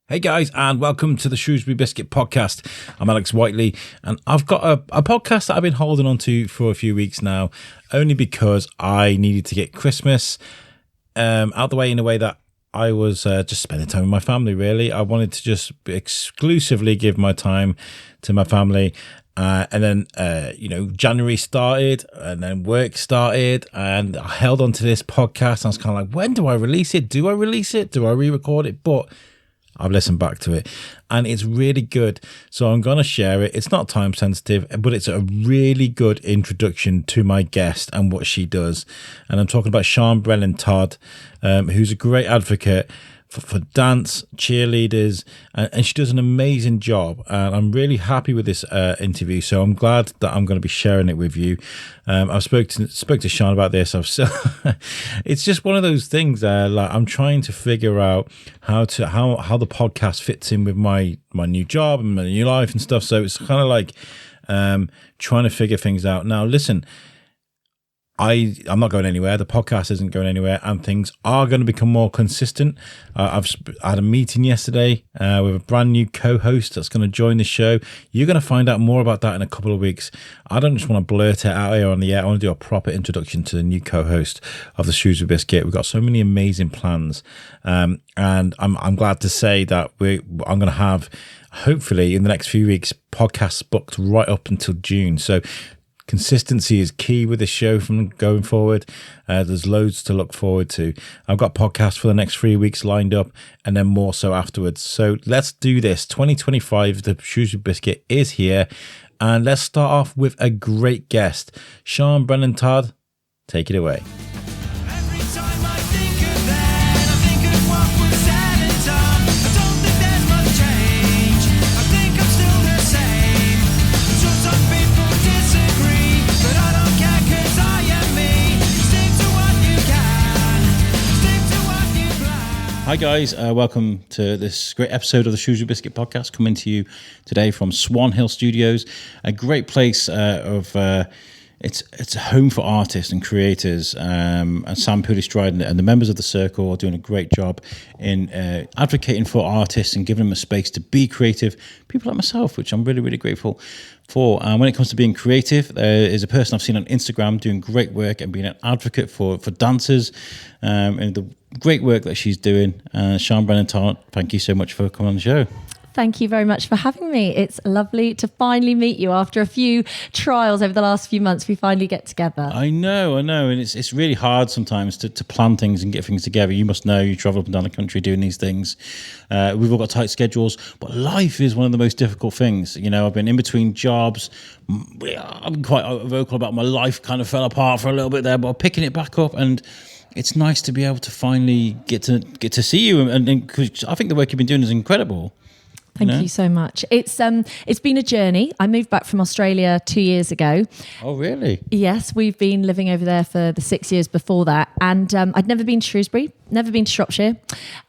Hey guys, and welcome to the Shrewsbury Biscuit podcast. I'm Alex Whiteley, and I've got a podcast that I've been holding on to for a few weeks now, only because I needed to get Christmas out the way in a way that I was just spending time with my family, really. I wanted to just exclusively give my time to my family. And then, January started and then work started, and I held on to this podcast. I was kind of like, when do I release it? Do I release it? Do I re-record it? But I've listened back to it and it's really good. So I'm going to share it. It's not time sensitive, but it's a really good introduction to my guest and what she does. And I'm talking about Sian Brennan-Todd, who's a great advocate for dance, cheerleaders, and she does an amazing job. And I'm really happy with this interview. So I'm glad that I'm going to be sharing it with you. I spoke to Sian about this. It's just one of those things. Like I'm trying to figure out how the podcast fits in with my new job and my new life and stuff. So it's kind of like trying to figure things out. Now, listen. I'm not going anywhere. The podcast isn't going anywhere, and things are going to become more consistent. I had a meeting yesterday with a brand new co-host that's going to join the show. You're going to find out more about that in a couple of weeks. I don't just want to blurt it out here on the air. I want to do a proper introduction to the new co-host of the Shrewsbury Biscuit. We've got so many amazing plans, and I'm glad to say that I'm going to have, hopefully in the next few weeks, podcasts booked right up until June. So consistency is key with the show from going forward. There's loads to look forward to. I've got podcasts for the next 3 weeks lined up, and then more so afterwards. So let's do this. 2025, the Shrewsbury Biscuit is here, and let's start off with a great guest. Sian Brennan-Todd, take it away. Hi guys, welcome to this great episode of the Shrewsbury Biscuit podcast, coming to you today from Swan Hill Studios, a great place it's a home for artists and creators, and Sam Pooley-Stride and the members of the circle are doing a great job in advocating for artists and giving them a space to be creative, people like myself, which I'm really, really grateful for. When it comes to being creative, there is a person I've seen on Instagram doing great work and being an advocate for dancers, and the great work that she's doing. Sian Brennan-Todd, thank you so much for coming on the show. Thank you very much for having me. It's lovely to finally meet you after a few trials over the last few months. We finally get together. I know. And it's really hard sometimes to plan things and get things together. You must know, you travel up and down the country doing these things. We've all got tight schedules, but life is one of the most difficult things. You know, I've been in between jobs. I'm quite vocal about my life kind of fell apart for a little bit there, but I'm picking it back up, and it's nice to be able to finally get to see you. And 'cause I think the work you've been doing is incredible. Thank you so much. It's been a journey. I moved back from Australia 2 years ago. Oh, really? Yes, we've been living over there for the 6 years before that. And I'd never been to Shrewsbury, never been to Shropshire,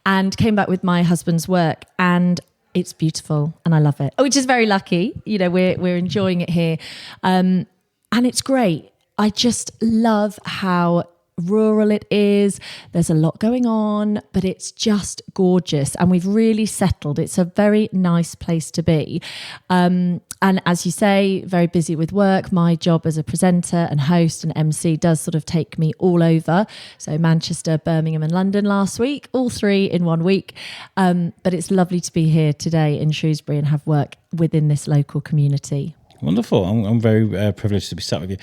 and came back with my husband's work. And it's beautiful and I love it, which is very lucky. You know, we're enjoying it here. And it's great. I just love how rural it is. There's a lot going on, but it's just gorgeous, and we've really settled. It's a very nice place to be, and as you say, very busy with work. My job as a presenter and host and MC does sort of take me all over, so Manchester, Birmingham and London last week, all three in 1 week, but it's lovely to be here today in Shrewsbury and have work within this local community. Wonderful. I'm very privileged to be sat with you.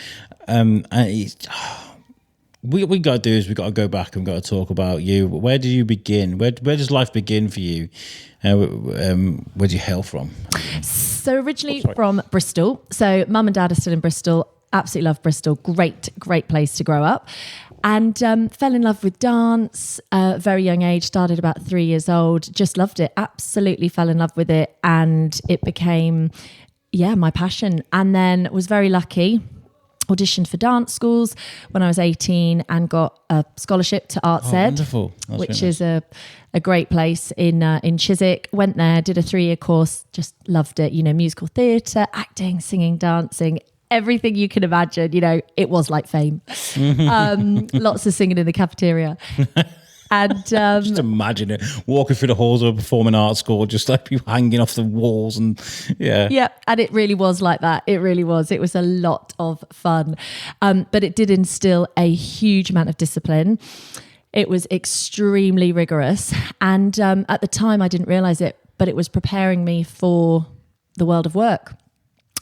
What we got to do is we got to go back and we've got to talk about you. Where do you begin? Where does life begin for you? Where do you hail from? So originally from Bristol. So mum and dad are still in Bristol. Absolutely love Bristol. Great place to grow up. And fell in love with dance at a very young age. Started about 3 years old. Just loved it. Absolutely fell in love with it. And it became, my passion. And then was very lucky. Auditioned for dance schools when I was 18 and got a scholarship to Arts Ed, wonderful. Which is a great place in Chiswick. Went there, did a 3-year course, just loved it. You know, musical theatre, acting, singing, dancing, everything you can imagine. You know, it was like Fame. Lots of singing in the cafeteria. And just imagine it, walking through the halls of a performing arts school, just like people hanging off the walls, and yeah, and it really was like that. It really was. It was a lot of fun, but it did instill a huge amount of discipline. It was extremely rigorous, and at the time I didn't realize it, but it was preparing me for the world of work.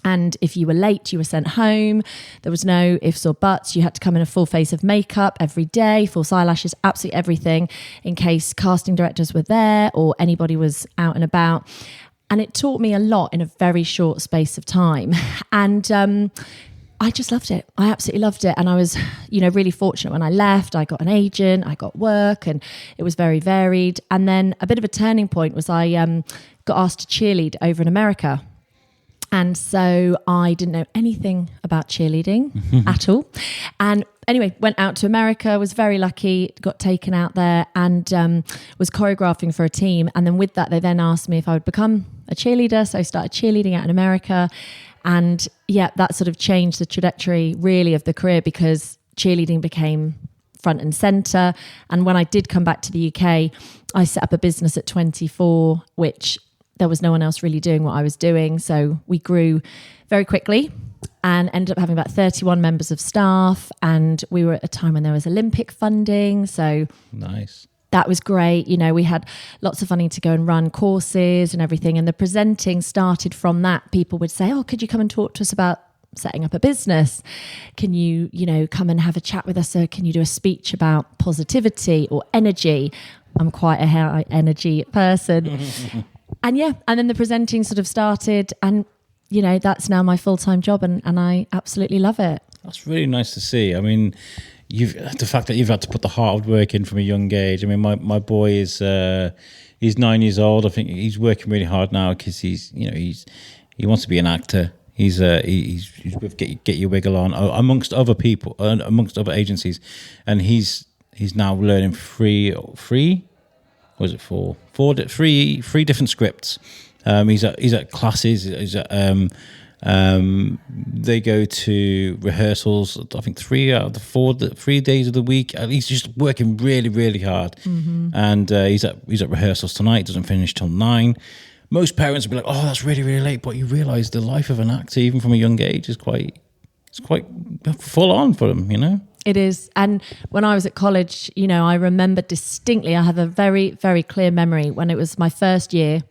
And if you were late, you were sent home. There was no ifs or buts. You had to come in a full face of makeup every day, false eyelashes, absolutely everything, in case casting directors were there or anybody was out and about. And it taught me a lot in a very short space of time. And I just loved it. I absolutely loved it. And I was, really fortunate when I left. I got an agent, I got work, and it was very varied. And then a bit of a turning point was I got asked to cheerlead over in America. And so I didn't know anything about cheerleading at all. And anyway, went out to America, was very lucky, got taken out there, and was choreographing for a team. And then with that, they then asked me if I would become a cheerleader. So I started cheerleading out in America. And yeah, that sort of changed the trajectory really of the career, because cheerleading became front and center. And when I did come back to the UK, I set up a business at 24, which there was no one else really doing what I was doing. So we grew very quickly and ended up having about 31 members of staff. And we were at a time when there was Olympic funding. So nice. That was great. We had lots of funding to go and run courses and everything. And the presenting started from that. People would say, oh, could you come and talk to us about setting up a business? Can you, come and have a chat with us? So can you do a speech about positivity or energy? I'm quite a high energy person. And then the presenting sort of started, and, that's now my full-time job, and I absolutely love it. That's really nice to see. I mean, the fact that you've had to put the hard work in from a young age. I mean, my boy is he's 9 years old. I think he's working really hard now because he wants to be an actor. He's with Get Your Wiggle On amongst other people, amongst other agencies, and he's now learning three different scripts. He's at classes. They go to rehearsals, I think 3 out of the 3 days of the week. He's just working really, really hard. And he's at rehearsals tonight. Doesn't finish till 9. Most parents would be like, oh, that's really, really late. But you realise the life of an actor, even from a young age, is quite full on for them, It is. And when I was at college, I remember distinctly, I have a very, very clear memory when it was my first year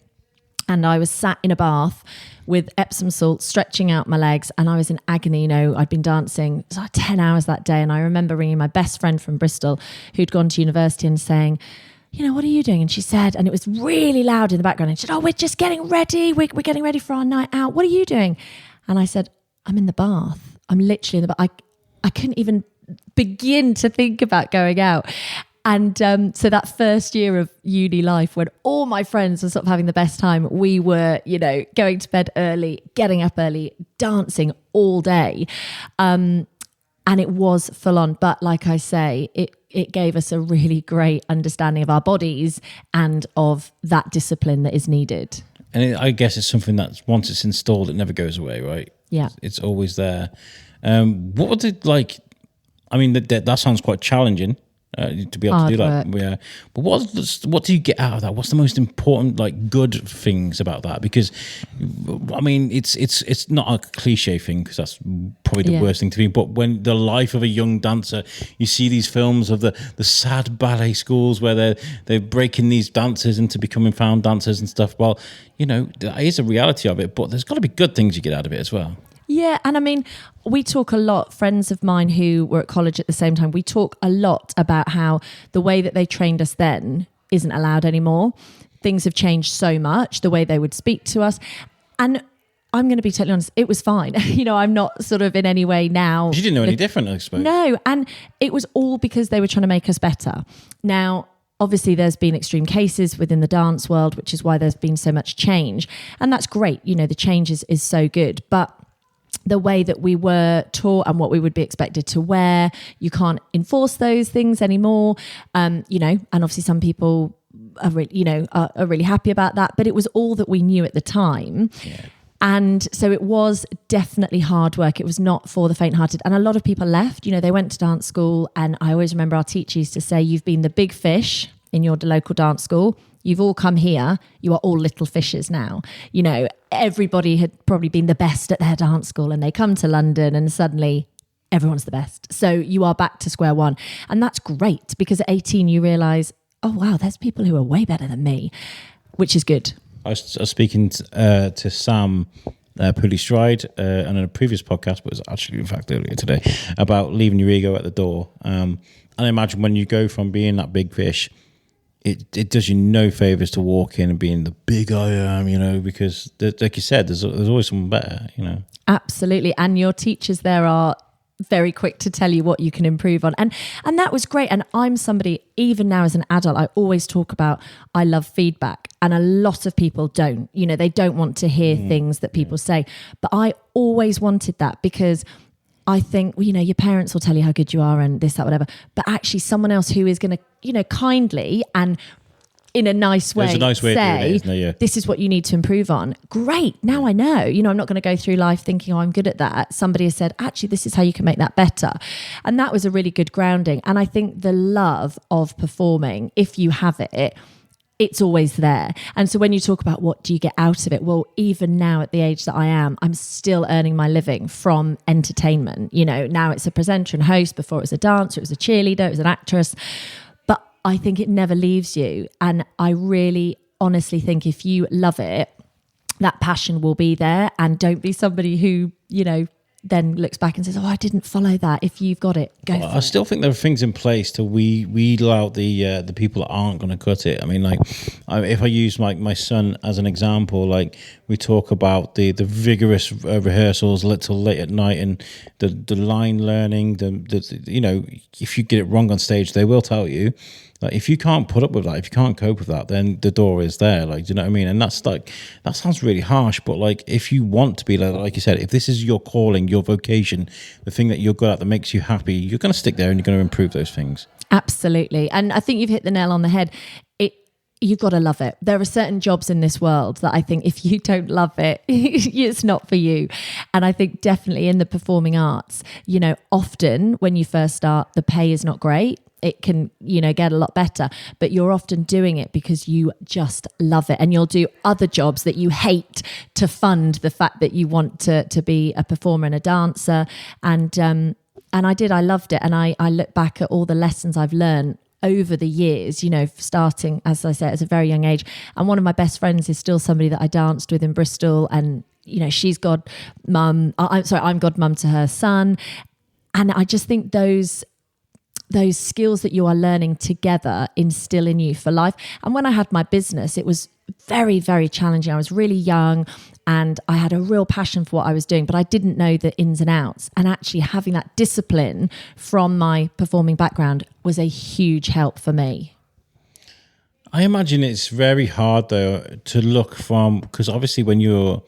and I was sat in a bath with Epsom salt, stretching out my legs, and I was in agony. I'd been dancing 10 hours that day. And I remember ringing my best friend from Bristol who'd gone to university and saying, what are you doing? And she said, and it was really loud in the background, and she said, oh, we're just getting ready. We're getting ready for our night out. What are you doing? And I said, I'm in the bath. I'm literally in the bath. I couldn't even begin to think about going out. And so that first year of uni life, when all my friends were sort of having the best time, we were, going to bed early, getting up early, dancing all day. And it was full on. But like I say, it gave us a really great understanding of our bodies and of that discipline that is needed. And I guess it's something that once it's installed, it never goes away, right? Yeah. It's always there. What was it like? I mean, that sounds quite challenging to be able Hard to do that. work. Yeah. But what do you get out of that? What's the most important, good things about that? Because, I mean, it's not a cliche thing, because that's probably the worst thing to be. But when the life of a young dancer, you see these films of the sad ballet schools where they're breaking these dancers into becoming found dancers and stuff. Well, that is a reality of it, but there's got to be good things you get out of it as well. Yeah, and I mean, we talk a lot, friends of mine who were at college at the same time, we talk a lot about how the way that they trained us then isn't allowed anymore. Things have changed so much, the way they would speak to us. And I'm going to be totally honest, it was fine. I'm not sort of in any way now. You didn't know any different, I suppose. No, and it was all because they were trying to make us better. Now, obviously, there's been extreme cases within the dance world, which is why there's been so much change. And that's great. The change is so good. But the way that we were taught and what we would be expected to wear, you can't enforce those things anymore. And obviously some people are really, are really happy about that, but it was all that we knew at the time. Yeah. And so it was definitely hard work. It was not for the faint-hearted. And a lot of people left, they went to dance school. And I always remember our teacher used to say, you've been the big fish in your local dance school. You've all come here. You are all little fishes now. Everybody had probably been the best at their dance school and they come to London and suddenly everyone's the best. So you are back to square one. And that's great because at 18 you realise, oh, wow, there's people who are way better than me, which is good. I was speaking to Sam Pooley-Stride on a previous podcast, but it was actually, in fact, earlier today, about leaving your ego at the door. And I imagine when you go from being that big fish, it does you no favours to walk in and being the big I am, because like you said, there's always someone better, Absolutely. And your teachers there are very quick to tell you what you can improve on. And that was great. And I'm somebody, even now as an adult, I always talk about, I love feedback. And a lot of people don't, they don't want to hear things that people say. But I always wanted that because I think, your parents will tell you how good you are and this, that, whatever. But actually someone else who is going to, kindly and in a nice way, say, this is what you need to improve on. Great. Now I know, I'm not going to go through life thinking, I'm good at that. Somebody has said, actually, this is how you can make that better. And that was a really good grounding. And I think the love of performing, if you have it, it's always there. And so when you talk about what do you get out of it? Well, even now at the age that I am, I'm still earning my living from entertainment. Now it's a presenter and host. Before it was a dancer, it was a cheerleader, it was an actress. I think it never leaves you. And I really honestly think if you love it, that passion will be there. And don't be somebody who, then looks back and says, oh, I didn't follow that. If you've got it, go for it. I still think there are things in place to wheedle out the people that aren't going to cut it. I mean, if I use my son as an example, we talk about the vigorous rehearsals till late at night and the line learning, if you get it wrong on stage, they will tell you. If you can't put up with that, if you can't cope with that, then the door is there. Do you know what I mean? And that's that sounds really harsh, but if you want to be like you said, if this is your calling, your vocation, the thing that you're good at that makes you happy, you're going to stick there and you're going to improve those things. Absolutely. And I think you've hit the nail on the head. You've got to love it. There are certain jobs in this world that I think if you don't love it, it's not for you. And I think definitely in the performing arts, often when you first start, the pay is not great. It can, get a lot better, but you're often doing it because you just love it. And you'll do other jobs that you hate to fund the fact that you want to be a performer and a dancer. And I loved it. And I look back at all the lessons I've learned over the years, starting, as I said, at a very young age. And one of my best friends is still somebody that I danced with in Bristol. And, she's godmum. I'm godmum to her son. And I just think those skills that you are learning together instill in you for life. And when I had my business, it was very, very challenging. I was really young and I had a real passion for what I was doing, but I didn't know the ins and outs. And actually having that discipline from my performing background was a huge help for me. I imagine it's very hard though to look from, because obviously whether you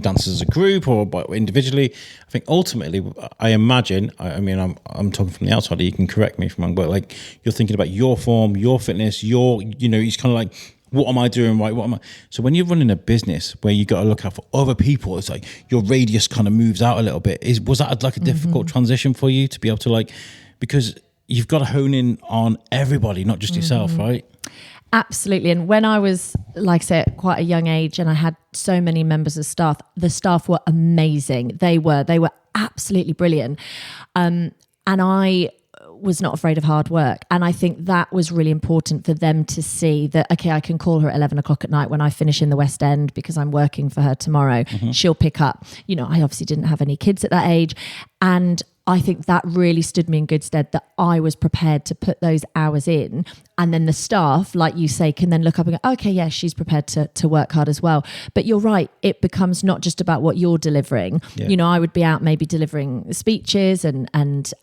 dance as a group or individually, I think ultimately, I imagine, I'm talking from the outside, you can correct me if I'm wrong, but you're thinking about your form, your fitness, it's kind of like, what am I doing right? So when you're running a business where you got to look out for other people, it's your radius kind of moves out a little bit. Was that a difficult transition for you to be able to because you've got to hone in on everybody, not just yourself, right? Absolutely. And when I was, like I said, quite a young age and I had so many members of staff, the staff were amazing. They were absolutely brilliant. And I was not afraid of hard work. And I think that was really important for them to see that, okay, I can call her at 11 o'clock at night when I finish in the West End because I'm working for her tomorrow. Mm-hmm. She'll pick up. I obviously didn't have any kids at that age. And I think that really stood me in good stead that I was prepared to put those hours in. And then the staff, like you say, can then look up and go, okay, yeah, she's prepared to work hard as well. But you're right, it becomes not just about what you're delivering. Yeah. I would be out maybe delivering speeches and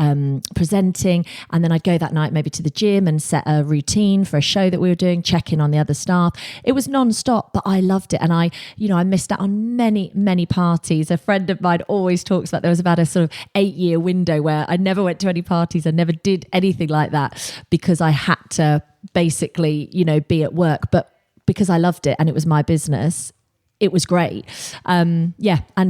presenting. And then I'd go that night maybe to the gym and set a routine for a show that we were doing, check in on the other staff. It was non-stop, but I loved it. And I missed out on many, many parties. A friend of mine always talks about there was about a sort of 8-year window where I never went to any parties. I never did anything like that because I had to basically, be at work. But because I loved it and it was my business, it was great. And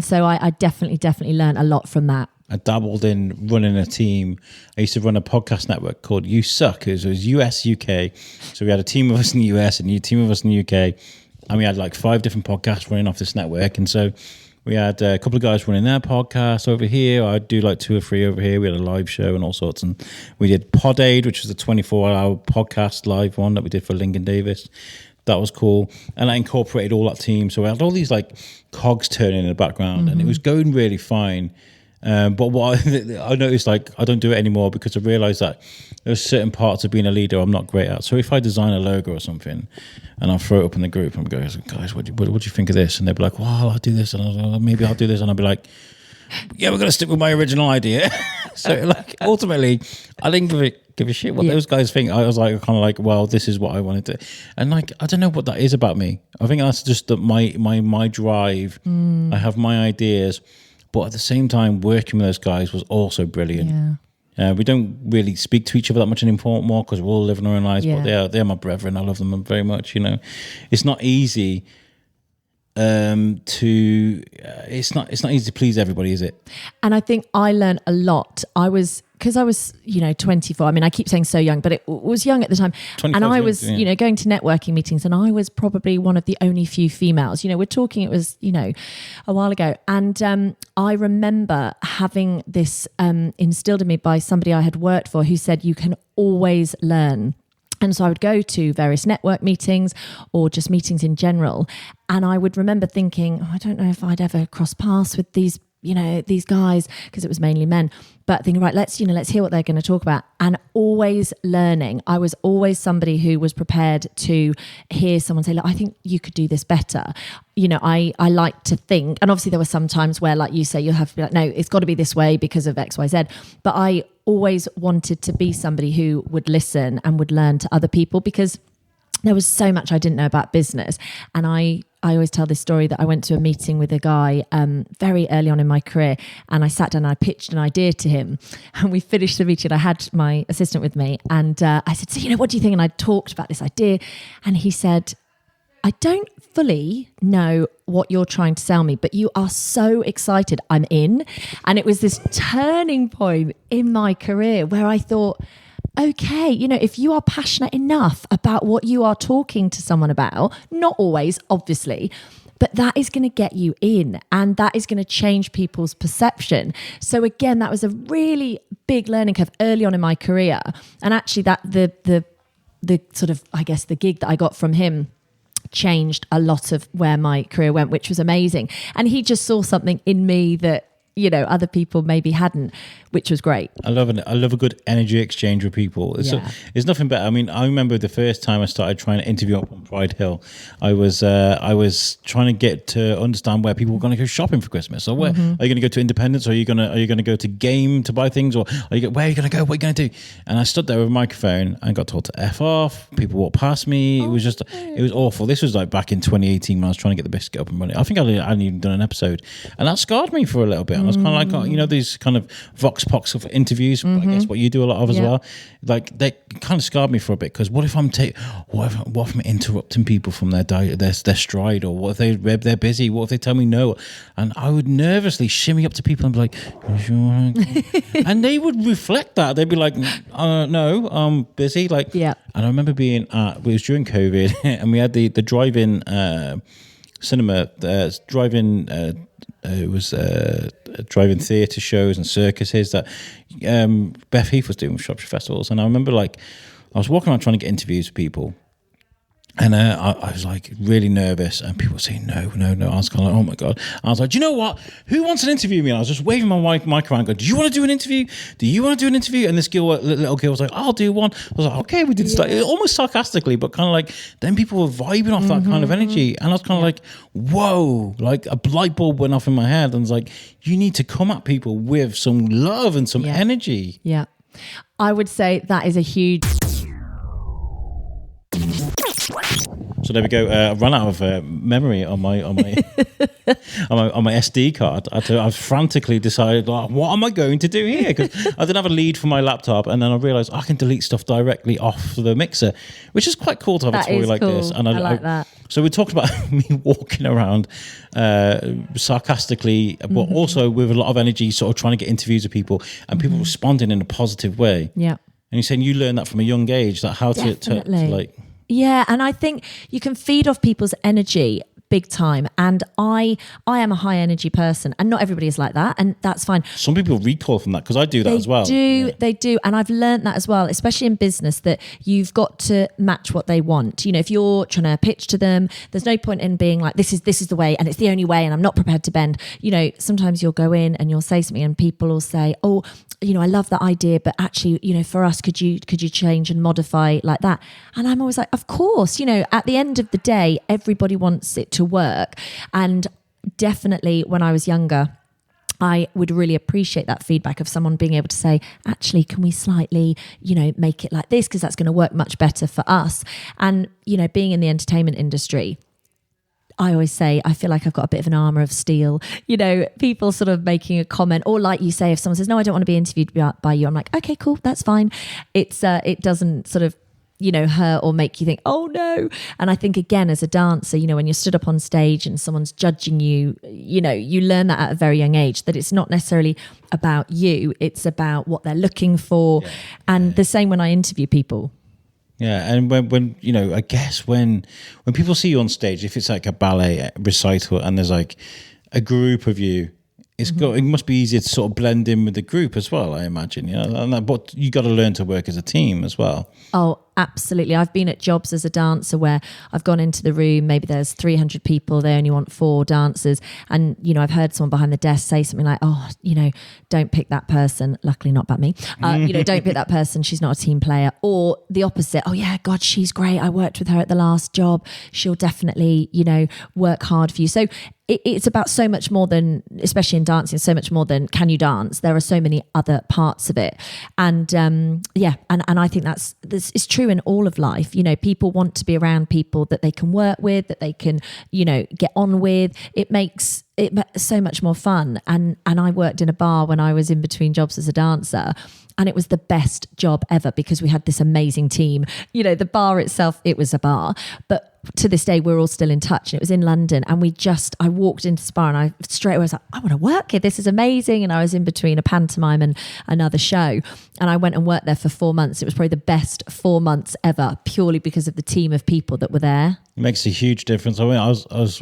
so I definitely learned a lot from that. I dabbled in running a team. I used to run a podcast network called You Suck. It was US, UK. So we had a team of us in the US and a team of us in the UK. And we had like 5 different podcasts running off this network. And so we had a couple of guys running their podcast over here. I'd do like 2 or 3 over here. We had a live show and all sorts. And we did Pod Aid, which was a 24-hour podcast live one that we did for Lincoln Davis. That was cool. And I incorporated all that team. So we had all these like cogs turning in the background and it was going really fine. But what I noticed, like, I don't do it anymore because I realized that there's certain parts of being a leader I'm not great at. So if I design a logo or something and I'll throw it up in the group and go, guys, what do you think of this? And they'll be like, well, I'll do this. And I'll like, maybe I'll do this. And I'll be like, yeah, we're going to stick with my original idea. So like, ultimately, I didn't give a shit what those guys think. I was like, kind of like, well, this is what I wanted to. And like, I don't know what that is about me. I think that's just my drive. I have my ideas. But at the same time, working with those guys was also brilliant. Yeah. We don't really speak to each other that much anymore because we're all living our own lives. But they're my brethren. I love them very much. You know, it's not easy it's not easy to please everybody, is it? And I think I learned a lot. Because I was 24. I mean, I keep saying so young, but it was young at the time. And I was, going to networking meetings, and I was probably one of the only few females. We're talking, it was, a while ago. And I remember having this instilled in me by somebody I had worked for who said, you can always learn. And so I would go to various network meetings or just meetings in general. And I would remember thinking, I don't know if I'd ever cross paths with these guys, because it was mainly men, but thinking, right, let's hear what they're going to talk about. And always learning. I was always somebody who was prepared to hear someone say, look, I think you could do this better. I like to think, and obviously there were some times where, like you say, you'll have to be like, no, it's got to be this way because of X, Y, Z. But I always wanted to be somebody who would listen and would learn to other people, because there was so much I didn't know about business. And I always tell this story that I went to a meeting with a guy very early on in my career, and I sat down and I pitched an idea to him, and we finished the meeting. I had my assistant with me, and I said, so, what do you think? And I talked about this idea, and he said, I don't fully know what you're trying to sell me, but you are so excited, I'm in. And it was this turning point in my career where I thought, okay, if you are passionate enough about what you are talking to someone about, not always, obviously, but that is going to get you in, and that is going to change people's perception. So again, that was a really big learning curve early on in my career. And actually that the sort of, I guess, the gig that I got from him changed a lot of where my career went, which was amazing. And he just saw something in me that, other people maybe hadn't, which was great. I love a good energy exchange with people. It's nothing better. I mean, I remember the first time I started trying to interview up on Pride Hill, I was trying to get to understand where people were going to go shopping for Christmas. Or where are you going to go to Independence? Or are you going to go to Game to buy things? Or where are you going to go? What are you going to do? And I stood there with a microphone and got told to F off. People walked past me. It was awful. This was like back in 2018 when I was trying to get the biscuit up and running. I think I hadn't even done an episode, and that scarred me for a little bit. I was kind of like, these kind of vox pops of interviews, I guess what you do a lot of as well. Like, they kind of scarred me for a bit, because what if I'm interrupting people from their stride, or what if they're busy? What if they tell me no? And I would nervously shimmy up to people and be like, and they would reflect that. They'd be like, no, I'm busy. Like, and I remember being it was during COVID, and we had the drive-in cinema, it was driving theatre shows and circuses that Beth Heath was doing with Shropshire Festivals. And I remember, like, I was walking around trying to get interviews with people, and I was like really nervous, and people were saying no. I was kind of like, oh my God. I was like, do you know what? Who wants an interview with me? And I was just waving my mic around going, do you want to do an interview? Do you want to do an interview? And this little girl was like, I'll do one. I was like, okay, we did start, almost sarcastically, but kind of like, then people were vibing off that kind of energy. And I was kind of like, whoa, like a light bulb went off in my head, and was like, you need to come at people with some love and some energy. Yeah. I would say that is a huge... So there we go. I ran out of memory on my on my SD card. I frantically decided, like, what am I going to do here? Because I didn't have a lead for my laptop, and then I realised I can delete stuff directly off the mixer, which is quite cool to have a toy like this. And I like that. So we talked about me walking around sarcastically, but also with a lot of energy, sort of trying to get interviews with people, and people responding in a positive way. Yeah. And you're saying you learned that from a young age, that how to like... Yeah, and I think you can feed off people's energy big time. And I am a high energy person, and not everybody is like that, and that's fine. Some people recoil from that, because I do that as well. They do. And I've learned that as well, especially in business, that you've got to match what they want. You know, if you're trying to pitch to them, there's no point in being like, this is the way, and it's the only way, and I'm not prepared to bend. You know, sometimes you'll go in and you'll say something, and people will say, oh, you know, I love that idea, but actually, you know, for us, could you change and modify like that? And I'm always like, of course. You know, at the end of the day, everybody wants it to work. And definitely when I was younger, I would really appreciate that feedback of someone being able to say, actually, can we slightly, you know, make it like this, because that's going to work much better for us. And, you know, being in the entertainment industry, I always say, I feel like I've got a bit of an armour of steel. You know, people sort of making a comment, or like you say, if someone says, no, I don't want to be interviewed by you, I'm like, okay, cool, that's fine. It doesn't sort of, you know, hurt or make you think, oh no. And I think, again, as a dancer, you know, when you're stood up on stage and someone's judging you, you know, you learn that at a very young age, that it's not necessarily about you, it's about what they're looking for. Yeah. And the same when I interview people. Yeah, and when you know, I guess when people see you on stage, if it's like a ballet recital and there's like a group of you, it must be easier to sort of blend in with the group as well, I imagine. You know, but you got to learn to work as a team as well. Oh, absolutely. I've been at jobs as a dancer where I've gone into the room, maybe there's 300 people, they only want 4 dancers. And, you know, I've heard someone behind the desk say something like, oh, you know, don't pick that person. Luckily not about me. You know, don't pick that person. She's not a team player. Or the opposite. Oh yeah, God, she's great. I worked with her at the last job. She'll definitely, you know, work hard for you. So it's about so much more than, especially in dancing, so much more than can you dance? There are so many other parts of it. And and I think this is true in all of life. You know, people want to be around people that they can work with, that they can, you know, get on with. It makes it so much more fun. And I worked in a bar when I was in between jobs as a dancer, and it was the best job ever because we had this amazing team. You know, the bar itself, it was a bar, but to this day, we're all still in touch. And it was in London, and I walked into this bar and I straight away was like, I want to work here. This is amazing. And I was in between a pantomime and another show. And I went and worked there for 4 months. It was probably the best 4 months ever, purely because of the team of people that were there. It makes a huge difference. I mean, I was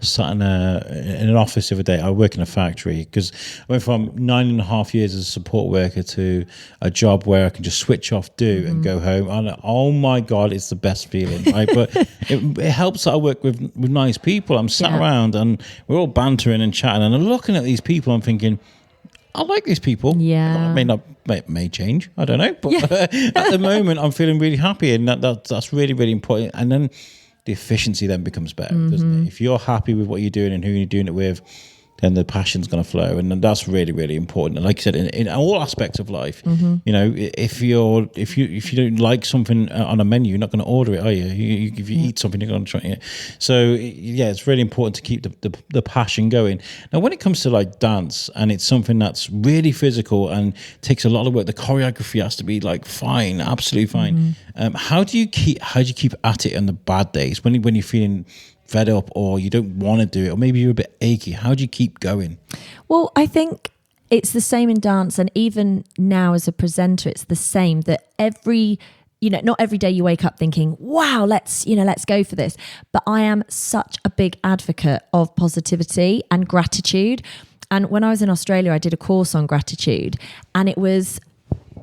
sat in an office the other day. I work in a factory because I went from 9.5 years as a support worker to a job where I can just switch off, and go home. And oh my God, it's the best feeling, right? But it helps that I work with nice people. I'm sat around and we're all bantering and chatting, and I'm looking at these people. I'm thinking, I like these people. Yeah, it may change. I don't know, but at the moment, I'm feeling really happy, and that's really, really important. And then the efficiency then becomes better, doesn't it? If you're happy with what you're doing and who you're doing it with, then the passion's going to flow, and that's really, really important. And like I said, in all aspects of life, you know, if you don't like something on a menu, you're not going to order it, are you? If you eat something, you're going to try it. So yeah, it's really important to keep the passion going. Now, when it comes to like dance, and it's something that's really physical and takes a lot of work, the choreography has to be like fine, absolutely fine. How do you keep at it on the bad days when you're feeling fed up, or you don't want to do it, or maybe you're a bit achy? How do you keep going? Well, I think it's the same in dance, and even now as a presenter, it's the same, that not every day you wake up thinking, wow, let's go for this. But I am such a big advocate of positivity and gratitude. And when I was in Australia, I did a course on gratitude, and it was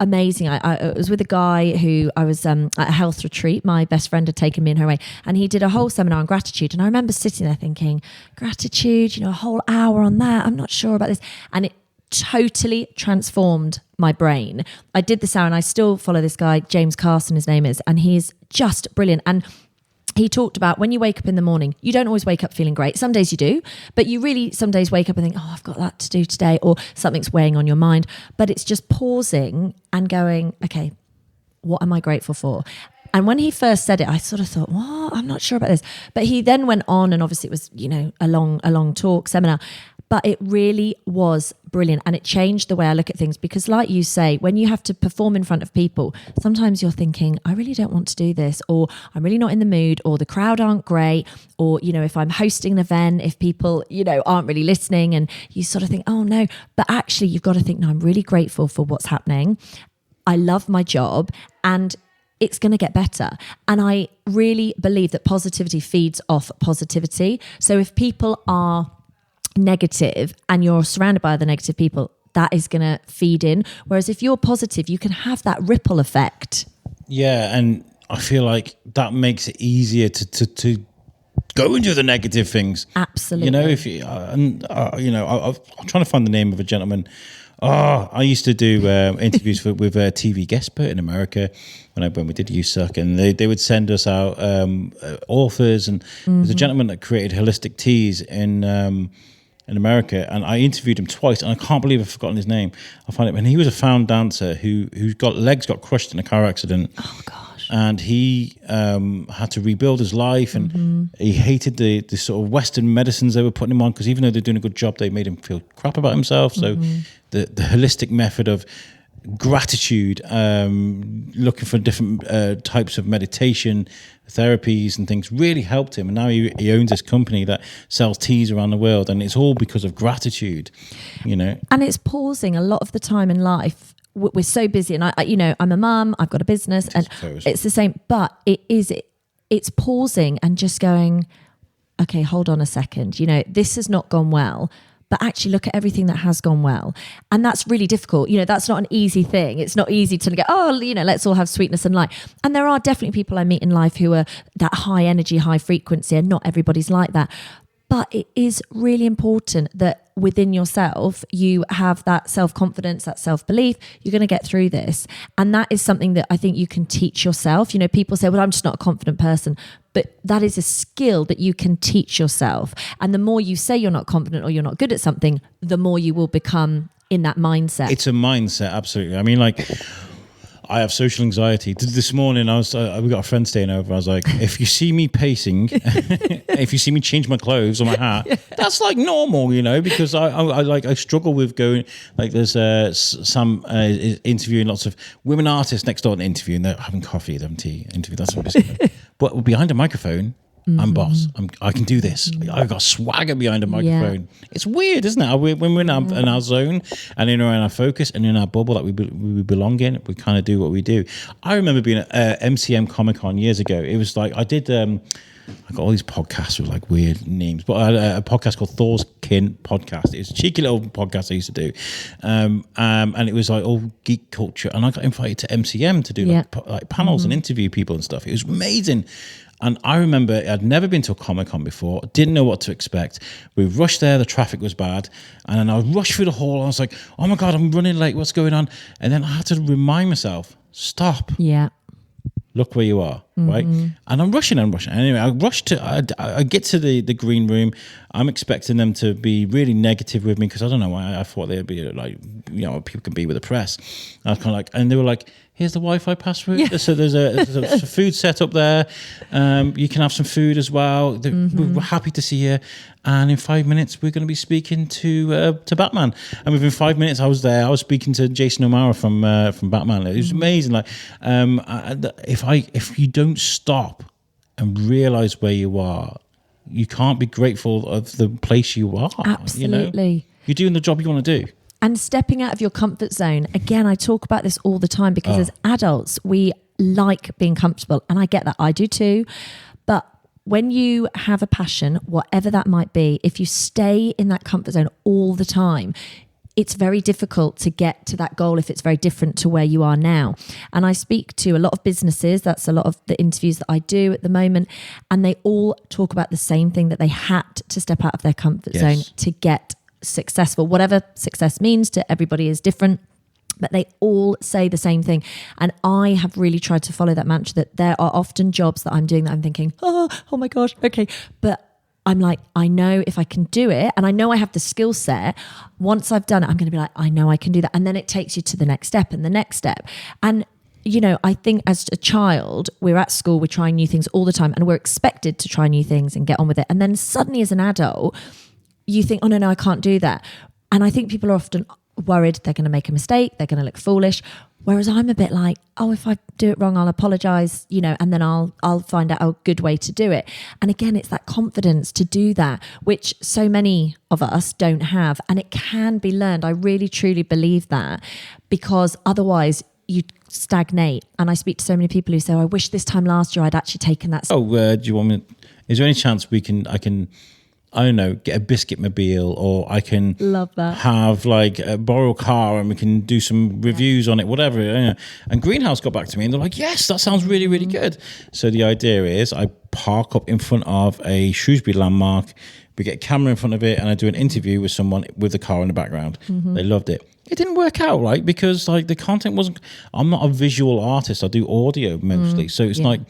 amazing. I was with a guy who I was at a health retreat. My best friend had taken me in her way, and he did a whole seminar on gratitude. And I remember sitting there thinking, gratitude, a whole hour on that. I'm not sure about this. And it totally transformed my brain. I did this hour, and I still follow this guy, James Carson, his name is, and he's just brilliant. And he talked about when you wake up in the morning, you don't always wake up feeling great. Some days you do, but you really some days wake up and think, oh, I've got that to do today, or something's weighing on your mind. But it's just pausing and going, okay, what am I grateful for? And when he first said it, I sort of thought, what? I'm not sure about this. But he then went on, and obviously it was, a long talk, seminar. But it really was brilliant, and it changed the way I look at things, because like you say, when you have to perform in front of people, sometimes you're thinking, I really don't want to do this, or I'm really not in the mood, or the crowd aren't great, or, if I'm hosting an event, if people, aren't really listening, and you sort of think, oh no. But actually you've got to think, no, I'm really grateful for what's happening. I love my job, and it's going to get better. And I really believe that positivity feeds off positivity. So if people are negative and you're surrounded by other negative people, that is going to feed in. Whereas if you're positive, you can have that ripple effect. Yeah, and I feel like that makes it easier to go and do the negative things. Absolutely. If you, I'm trying to find the name of a gentleman. I used to do interviews with a TV guest expert in America when we did USUC, and they would send us out authors, and there's a gentleman that created holistic teas in America, and I interviewed him twice, and I can't believe I've forgotten his name. I'll find it. And he was a found dancer whose legs got crushed in a car accident. Oh gosh! And he had to rebuild his life, and he hated the sort of Western medicines they were putting him on, because even though they're doing a good job, they made him feel crap about himself. So the holistic method of gratitude, looking for different types of meditation therapies and things really helped him, and now he owns this company that sells teas around the world, and it's all because of gratitude. And it's pausing. A lot of the time in life we're so busy, and I'm a mum, I've got a business, and it's the same, but it's pausing and just going, okay, hold on a second, this has not gone well, but actually look at everything that has gone well. And that's really difficult. That's not an easy thing. It's not easy to go, let's all have sweetness and light. And there are definitely people I meet in life who are that high energy, high frequency, and not everybody's like that. But it is really important that within yourself, you have that self-confidence, that self-belief. You're going to get through this. And that is something that I think you can teach yourself. People say, well, I'm just not a confident person. But that is a skill that you can teach yourself. And the more you say you're not confident or you're not good at something, the more you will become in that mindset. It's a mindset, absolutely. I mean, I have social anxiety. This morning, we got a friend staying over. I was like, if you see me pacing, if you see me change my clothes or my hat, that's like normal, because I struggle with going, like there's some interviewing lots of women artists next door and interviewing, they're having coffee, they're having tea, interview, that's what I'm saying. But behind a microphone, I'm boss. I can do this. I've got swagger behind a microphone. Yeah. It's weird, isn't it? When we're in our zone and in our focus and in our bubble that we belong in, we kind of do what we do. I remember being at MCM Comic Con years ago. It was like I did. I got all these podcasts with like weird names, but I had a podcast called Thor's Kin Podcast. It was a cheeky little podcast I used to do, and it was like all geek culture. And I got invited to MCM to do like panels and interview people and stuff. It was amazing. And I remember I'd never been to a Comic-Con before, didn't know what to expect. We rushed there, the traffic was bad. And then I rushed through the hall. I was like, oh my God, I'm running late. What's going on? And then I had to remind myself, stop. Yeah. Look where you are, right? And I'm rushing. Anyway, I get to the green room. I'm expecting them to be really negative with me because I don't know why. I thought they'd be like, people can be with the press. I was kind of like, and they were like, here's the Wi-Fi password. Yeah. So there's a food set up there. You can have some food as well. We're happy to see you. And in 5 minutes, we're going to be speaking to Batman. And within 5 minutes, I was there. I was speaking to Jason O'Mara from Batman. It was amazing. Like, if you don't stop and realize where you are, you can't be grateful of the place you are. Absolutely. You're doing the job you want to do. And stepping out of your comfort zone. Again, I talk about this all the time because as adults, we like being comfortable. And I get that. I do too. But when you have a passion, whatever that might be, if you stay in that comfort zone all the time, it's very difficult to get to that goal if it's very different to where you are now. And I speak to a lot of businesses. That's a lot of the interviews that I do at the moment. And they all talk about the same thing, that they had to step out of their comfort zone to get successful. Whatever success means to everybody is different, but they all say the same thing. And I have really tried to follow that mantra, that there are often jobs that I'm doing that I'm thinking, oh my gosh, okay. But I'm like, I know if I can do it, and I know I have the skill set, once I've done it, I'm going to be like, I know I can do that. And then it takes you to the next step and the next step. And I think as a child, we're at school, we're trying new things all the time, and we're expected to try new things and get on with it. And then suddenly as an adult, you think, oh, no, I can't do that. And I think people are often worried they're going to make a mistake, they're going to look foolish. Whereas I'm a bit like, oh, if I do it wrong, I'll apologise, and then I'll find out a good way to do it. And again, it's that confidence to do that, which so many of us don't have. And it can be learned. I really, truly believe that, because otherwise you stagnate. And I speak to so many people who say, oh, I wish this time last year I'd actually taken that. Do you want me? Is there any chance I can I don't know, get a biscuit mobile, or I can love that. Have borrow a car and we can do some reviews on it, whatever. And Greenhouse got back to me and they're like, yes, that sounds really, really good. So the idea is I park up in front of a Shrewsbury landmark, we get a camera in front of it, and I do an interview with someone with the car in the background. They loved it. It didn't work out, right? Because the content wasn't. I'm not a visual artist. I do audio mostly, so it's like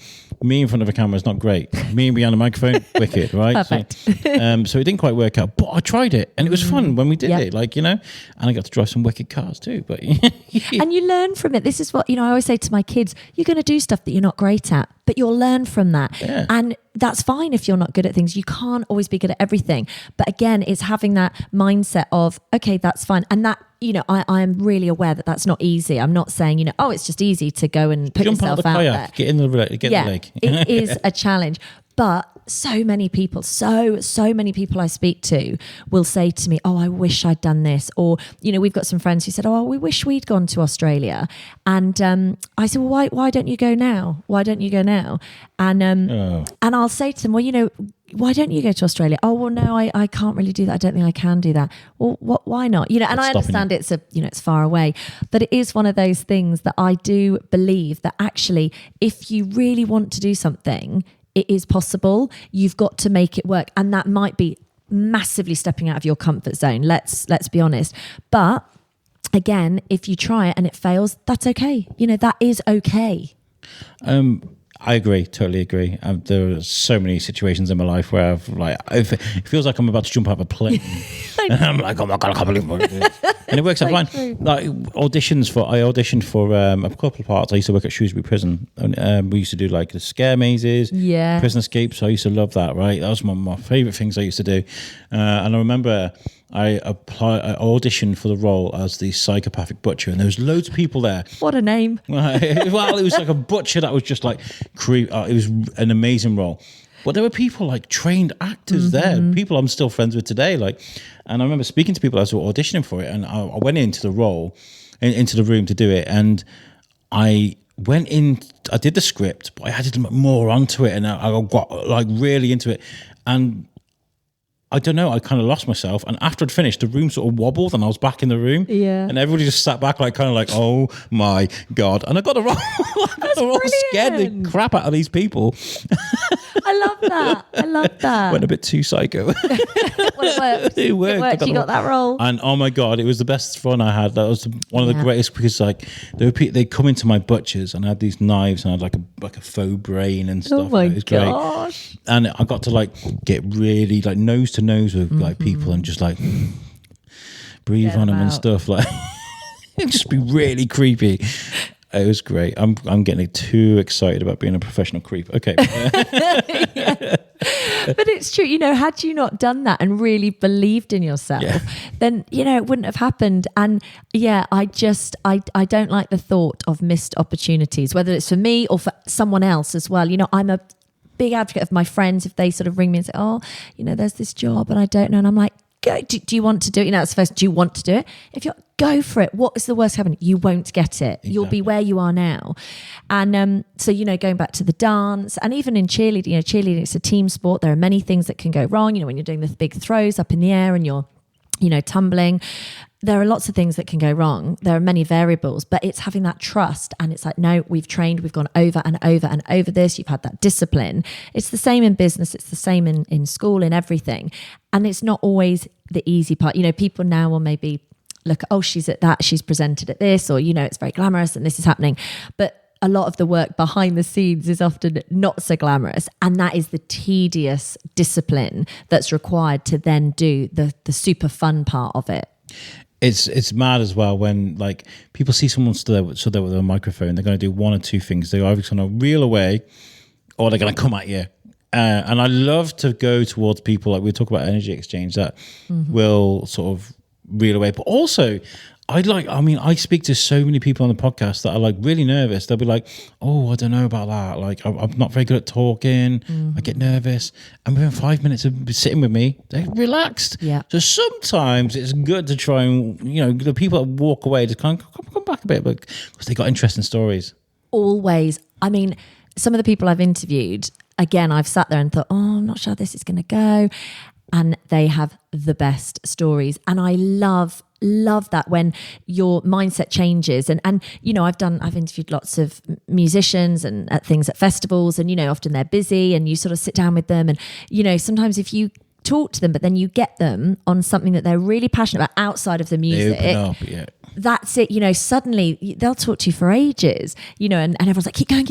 me in front of a camera is not great. Me behind a microphone, wicked, right? Perfect. So it didn't quite work out, but I tried it, and it was fun when we did it. And I got to drive some wicked cars too. But and you learn from it. This is what I always say to my kids: you're going to do stuff that you're not great at, but you'll learn from that. Yeah. And that's fine if you're not good at things. You can't always be good at everything. But again, it's having that mindset of, okay, that's fine. And that, I am really aware that that's not easy. I'm not saying, it's just easy to go and put jump yourself out the kayak, there. get in the lake. It is a challenge. But so many people I speak to will say to me, oh, I wish I'd done this. Or, we've got some friends who said, oh, we wish we'd gone to Australia. And I said, well, why don't you go now? Why don't you go now? And I'll say to them, well, why don't you go to Australia? Oh, well, no, I can't really do that. I don't think I can do that. Well, why not? And I understand it's it's far away, but it is one of those things that I do believe that actually, if you really want to do something, it is possible. You've got to make it work. And that might be massively stepping out of your comfort zone. Let's be honest. But again, if you try it and it fails, that's okay. That is okay. I agree, totally agree. There are so many situations in my life where it feels like I'm about to jump out of a plane. And I'm like, oh my God, I can't believe it. And it works out fine. I auditioned for a couple of parts. I used to work at Shrewsbury Prison. And we used to do the scare mazes, prison escapes. I used to love that, right? That was one of my favourite things I used to do. And I remember I auditioned for the role as the psychopathic butcher, and there was loads of people there. What a name. Well, it was like a butcher that was just creep. It was an amazing role. But there were people trained actors there, people I'm still friends with today. And I remember speaking to people as we were auditioning for it, and I went into the role, into the room to do it, and I went in, I did the script, but I added more onto it, and I got really into it. And I don't know, I kind of lost myself. And after I'd finished, the room sort of wobbled and I was back in the room. Yeah. And everybody just sat back oh my God. And I got the role. I got all scared the crap out of these people. I love that. Went a bit too psycho. Well, it worked. It worked. You got that role. And oh my God, it was the best fun I had. That was one of the greatest, because they'd come into my butchers and I had these knives and I had like a faux brain and stuff. Oh my it was gosh. Great. And I got to get really nose to nose with people and just breathe on them and stuff. It'd just be really creepy. It was great. I'm getting too excited about being a professional creep. Okay. Yeah. But it's true, had you not done that and really believed in yourself, then, it wouldn't have happened. And I don't like the thought of missed opportunities, whether it's for me or for someone else as well. I'm a big advocate of my friends if they sort of ring me and say, oh, there's this job and I don't know. And I'm like, go, do you want to do it? That's the first, do you want to do it? If you're, go for it. What is the worst happening? You won't get it. Exactly. You'll be where you are now. And so, going back to the dance and even in cheerleading, cheerleading, it's a team sport. There are many things that can go wrong. When you're doing the big throws up in the air and you're, tumbling, there are lots of things that can go wrong. There are many variables, but it's having that trust. And it's no, we've trained, we've gone over and over and over this. You've had that discipline. It's the same in business. It's the same in school, in everything. And it's not always the easy part. People now will maybe look, oh, she's at that, she's presented at this, or, it's very glamorous and this is happening. But a lot of the work behind the scenes is often not so glamorous. And that is the tedious discipline that's required to then do the super fun part of it. It's mad as well when like people see someone stood there with a microphone. They're going to do one or two things. They're either going to reel away, or they're going to come at you. And I love to go towards people like we talk about energy exchange that will sort of reel away, but also I speak to so many people on the podcast that are like really nervous. They'll be like, oh, I don't know about that. Like, I'm not very good at talking. I get nervous. And within 5 minutes of sitting with me, they're relaxed. Yeah. So sometimes it's good to try and, the people that walk away just kind of come back a bit because they got interesting stories. Always. I mean, some of the people I've interviewed, again, I've sat there and thought, oh, I'm not sure how this is going to go. And they have the best stories. And I love that when your mindset changes. And I've interviewed lots of musicians and at things at festivals, and often they're busy and you sort of sit down with them, and sometimes if you talk to them but then you get them on something that they're really passionate about outside of the music, they open up, yeah. That's it, suddenly they'll talk to you for ages, and everyone's like, keep going,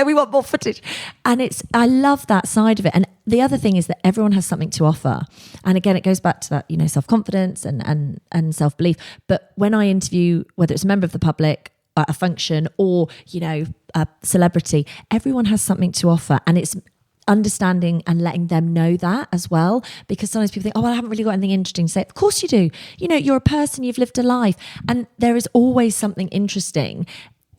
we want more footage. And I love that side of it. And the other thing is that everyone has something to offer. And again, it goes back to that, self-confidence and self-belief. But when I interview, whether it's a member of the public at a function or, a celebrity, everyone has something to offer. And it's understanding and letting them know that as well, because sometimes people think, oh, well, I haven't really got anything interesting to say. Of course you do. You're a person, you've lived a life, and there is always something interesting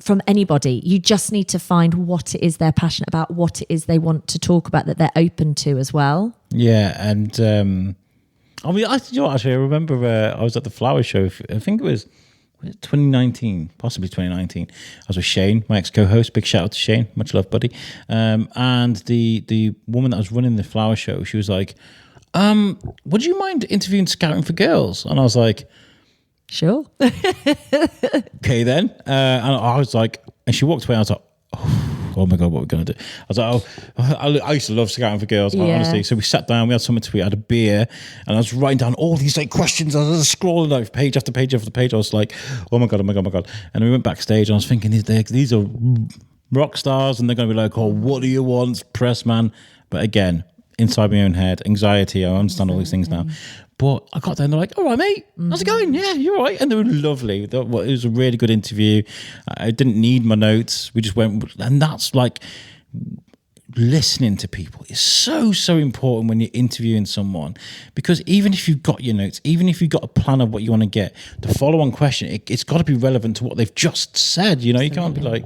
from anybody. You just need to find what it is they're passionate about, what it is they want to talk about, that they're open to as well. Yeah. And I remember I was at the flower show. I think it was 2019, possibly 2019. I was with Shane, my ex-co-host. Big shout out to Shane, much love, buddy. And the woman that was running the flower show, she was like, would you mind interviewing Scouting for Girls? And I was like, sure. Okay then. And I was like, and she walked away and I was like, oh my God, what are we going to do? I was like, I used to love Scouting for Girls, honestly. So we sat down, we had something to eat, I had a beer, and I was writing down all these like questions. I was scrolling like page after page after page. I was like, oh my God. And we went backstage and I was thinking, these are rock stars and they're going to be like, oh, what do you want, press man? But again, inside my own head, anxiety, I understand all these things now. But I got there and they're like, all right, mate, how's it going? Yeah, you're all right. And they were lovely. It was a really good interview. I didn't need my notes. We just went, and that's like listening to people is so, so important when you're interviewing someone, because even if you've got your notes, even if you've got a plan of what you want to get, the follow-on question, it's got to be relevant to what they've just said. You can't be like,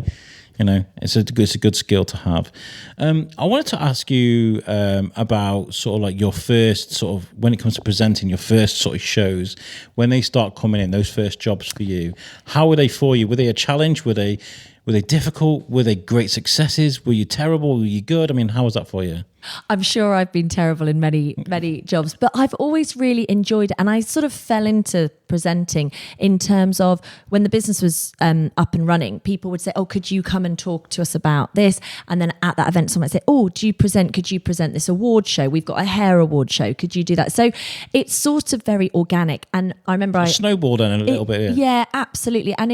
it's a good skill to have. I wanted to ask you about sort of like your first sort of, when it comes to presenting, your first sort of shows, when they start coming in, those first jobs for you. How were they for you? Were they a challenge? Were they difficult? Were they great successes? Were you terrible? Were you good? I mean, how was that for you? I'm sure I've been terrible in many, many jobs, but I've always really enjoyed it. And I sort of fell into presenting in terms of when the business was up and running, people would say, oh, could you come and talk to us about this? And then at that event, someone would say, oh, could you present this award show? We've got a hair award show. Could you do that? So it's sort of very organic. And I remember snowballed in a little bit. Yeah, absolutely. And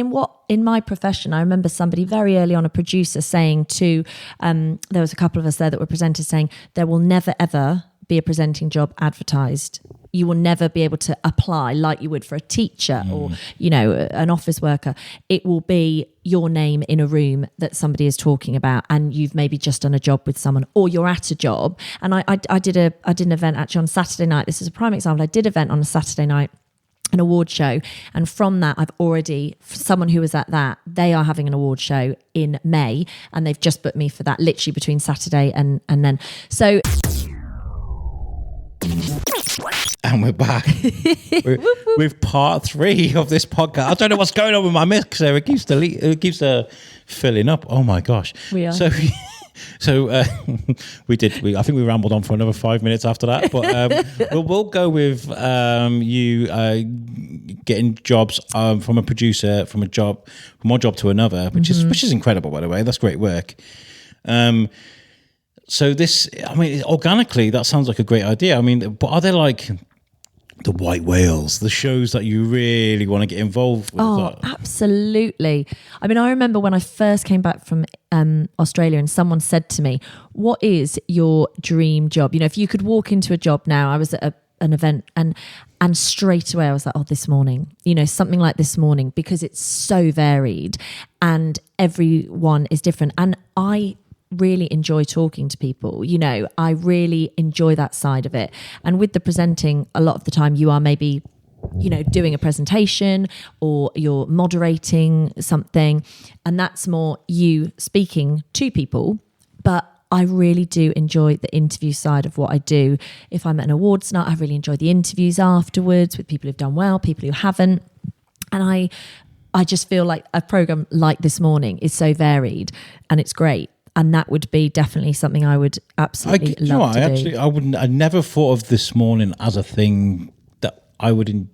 in my profession, I remember somebody very early on, a producer saying to, there was a couple of us there that were presenters saying, there will never, ever be a presenting job advertised. You will never be able to apply like you would for a teacher or, an office worker. It will be your name in a room that somebody is talking about, and you've maybe just done a job with someone, or you're at a job. And I did an event actually on Saturday night. This is a prime example. I did an event on a Saturday night, an award show, and from that I've already, someone who was at that, they are having an award show in May, and they've just booked me for that literally between Saturday and then. So and we're back with part 3 of this podcast. I don't know what's going on with my mixer. It keeps filling up. Oh my gosh. We are. So I think we rambled on for another 5 minutes after that, but we'll go with you getting jobs from a producer, from one job to another, which is incredible, by the way. That's great work. So this, I mean, organically, that sounds like a great idea. I mean, but are there like the white whales, the shows that you really want to get involved with? Oh, absolutely. I mean, I remember when I first came back from Australia and someone said to me, what is your dream job? If you could walk into a job now, I was at an event, and straight away I was like, oh, this morning, something like this morning, because it's so varied and everyone is different. And I really enjoy talking to people. I really enjoy that side of it. And with the presenting, a lot of the time you are maybe doing a presentation or you're moderating something, and that's more you speaking to people. But I really do enjoy the interview side of what I do. If I'm at an awards night, I really enjoy the interviews afterwards with people who've done well, people who haven't. And I just feel like a program like this morning is so varied and it's great. And that would be definitely something I would absolutely love to do. I never thought of this morning as a thing that I would.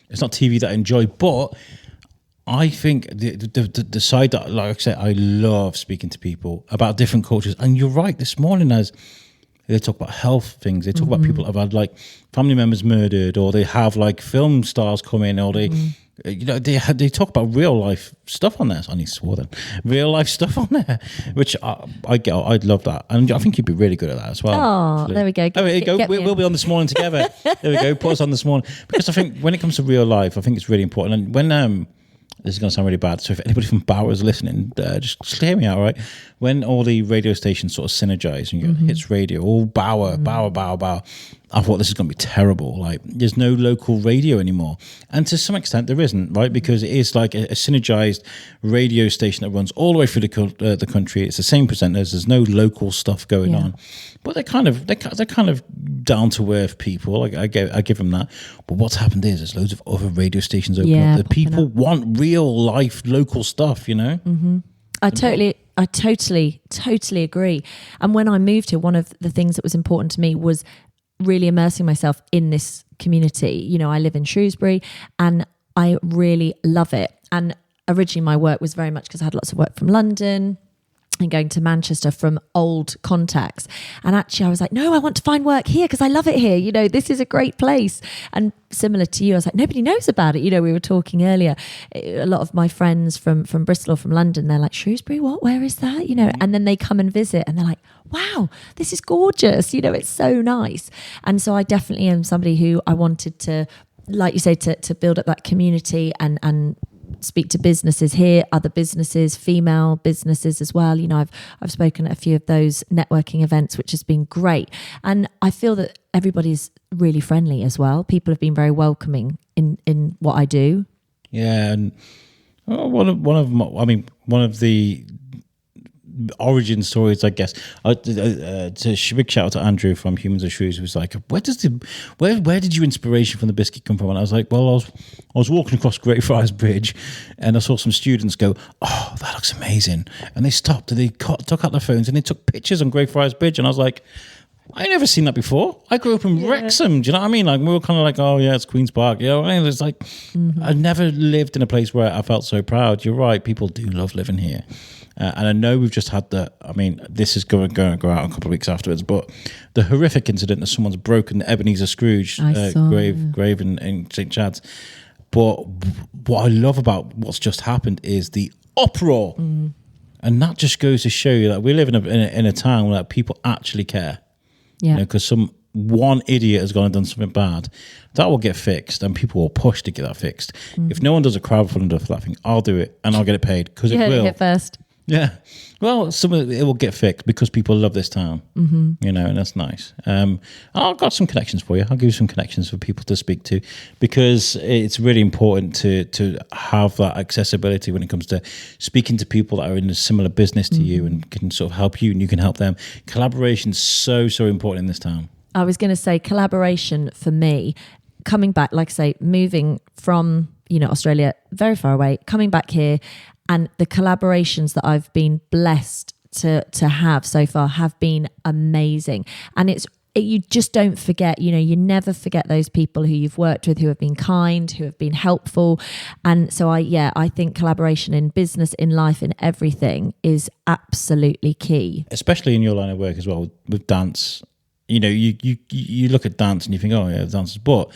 It's not TV that I enjoy, but I think the side that, like I said, I love speaking to people about different cultures. And you're right. This morning, as they talk about health things, they talk about people that have had like family members murdered, or they have like film stars come in, or they. They talk about real life stuff on there. I need to swear then. Real life stuff on there, which I get. I'd love that, and I think you'd be really good at that as well. Oh, actually. There we go. There we go. We'll be on This Morning together. There we go. Put us on This Morning, because I think when it comes to real life, I think it's really important. And when this is going to sound really bad, so if anybody from Bauer is listening, just hear me out, right? When all the radio stations sort of synergize and you get hits radio, all Bauer, I thought this is going to be terrible. Like, there's no local radio anymore. And to some extent, there isn't, right? Because it is like a synergized radio station that runs all the way through the country. It's the same presenters. There's no local stuff going on. But they're kind of down to earth people. Like, I give them that. But what's happened is there's loads of other radio stations open up. The people want real life local stuff, Mm-hmm. I totally agree. And when I moved here, one of the things that was important to me was really immersing myself in this community. I live in Shrewsbury and I really love it. And originally my work was very much because I had lots of work from London and going to Manchester from old contacts. And actually I was like, no, I want to find work here because I love it here. This is a great place. And similar to you, I was like, nobody knows about it. We were talking earlier. A lot of my friends from Bristol or from London, they're like, Shrewsbury, what? Where is that? And then they come and visit and they're like, wow, this is gorgeous. It's so nice. And so I definitely am somebody who I wanted to, like you say, to build up that community and speak to businesses here, other businesses, female businesses as well. I've spoken at a few of those networking events, which has been great. And I feel that everybody's really friendly as well. People have been very welcoming in what I do. Yeah, and one of the origin stories, I guess. It's a big shout out to Andrew from Humans of Shrews, who's like, where did your inspiration from the biscuit come from? And I was like, well, I was walking across Greyfriars Bridge and I saw some students go, oh, that looks amazing. And they stopped and they took out their phones and they took pictures on Greyfriars Bridge. And I was like, I never seen that before. I grew up in Wrexham. Do you know what I mean? Like, we were kind of like, oh yeah, it's Queen's Park. It's like, I never lived in a place where I felt so proud. You're right. People do love living here. And I know we've just had this is going to go out a couple of weeks afterwards, but the horrific incident that someone's broken the Ebenezer Scrooge grave in St. Chad's. But what I love about what's just happened is the uproar. And that just goes to show you that we live in a town where people actually care. Yeah. Because one idiot has gone and done something bad, that will get fixed and people will push to get that fixed. If no one does a crowdfunder for that thing, I'll do it and I'll get it paid because it will. Hit first. Yeah. Well, some of it will get fixed because people love this town, and that's nice. I've got some connections for you. I'll give you some connections for people to speak to because it's really important to have that accessibility when it comes to speaking to people that are in a similar business to you and can sort of help you and you can help them. Collaboration's so important in this town. I was going to say collaboration for me, coming back, like I say, moving from, Australia, very far away, coming back here, and the collaborations that I've been blessed to have so far have been amazing. And you just don't forget, you never forget those people who you've worked with, who have been kind, who have been helpful. And so I think collaboration in business, in life, in everything is absolutely key. Especially in your line of work as well, with dance. You look at dance and you think, oh yeah, dancers, but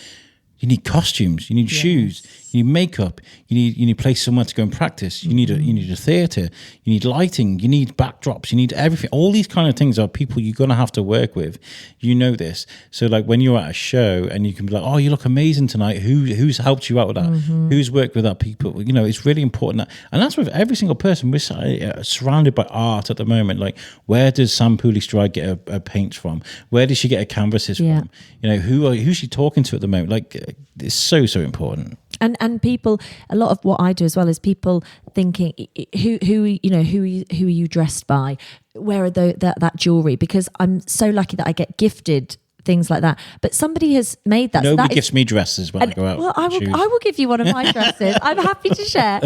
you need costumes, you need shoes, You need makeup. You need a place somewhere to go and practice. You need a theatre. You need lighting. You need backdrops. You need everything. All these kind of things are people you're going to have to work with. You know this. So like when you're at a show and you can be like, oh, you look amazing tonight. Who's helped you out with that? Who's worked with that people? You know, it's really important. And that's with every single person. We're surrounded by art at the moment. Like, where does Sam Pooley-Stride get her paints from? Where does she get her canvases from? You know, who's she talking to at the moment? Like, it's so important. And people, a lot of what I do as well is people thinking, who are you dressed by? Where are that jewelry? Because I'm so lucky that I get gifted things like that. But somebody has made that. Nobody gives me dresses when I go out. Well, I will give you one of my dresses. I'm happy to share.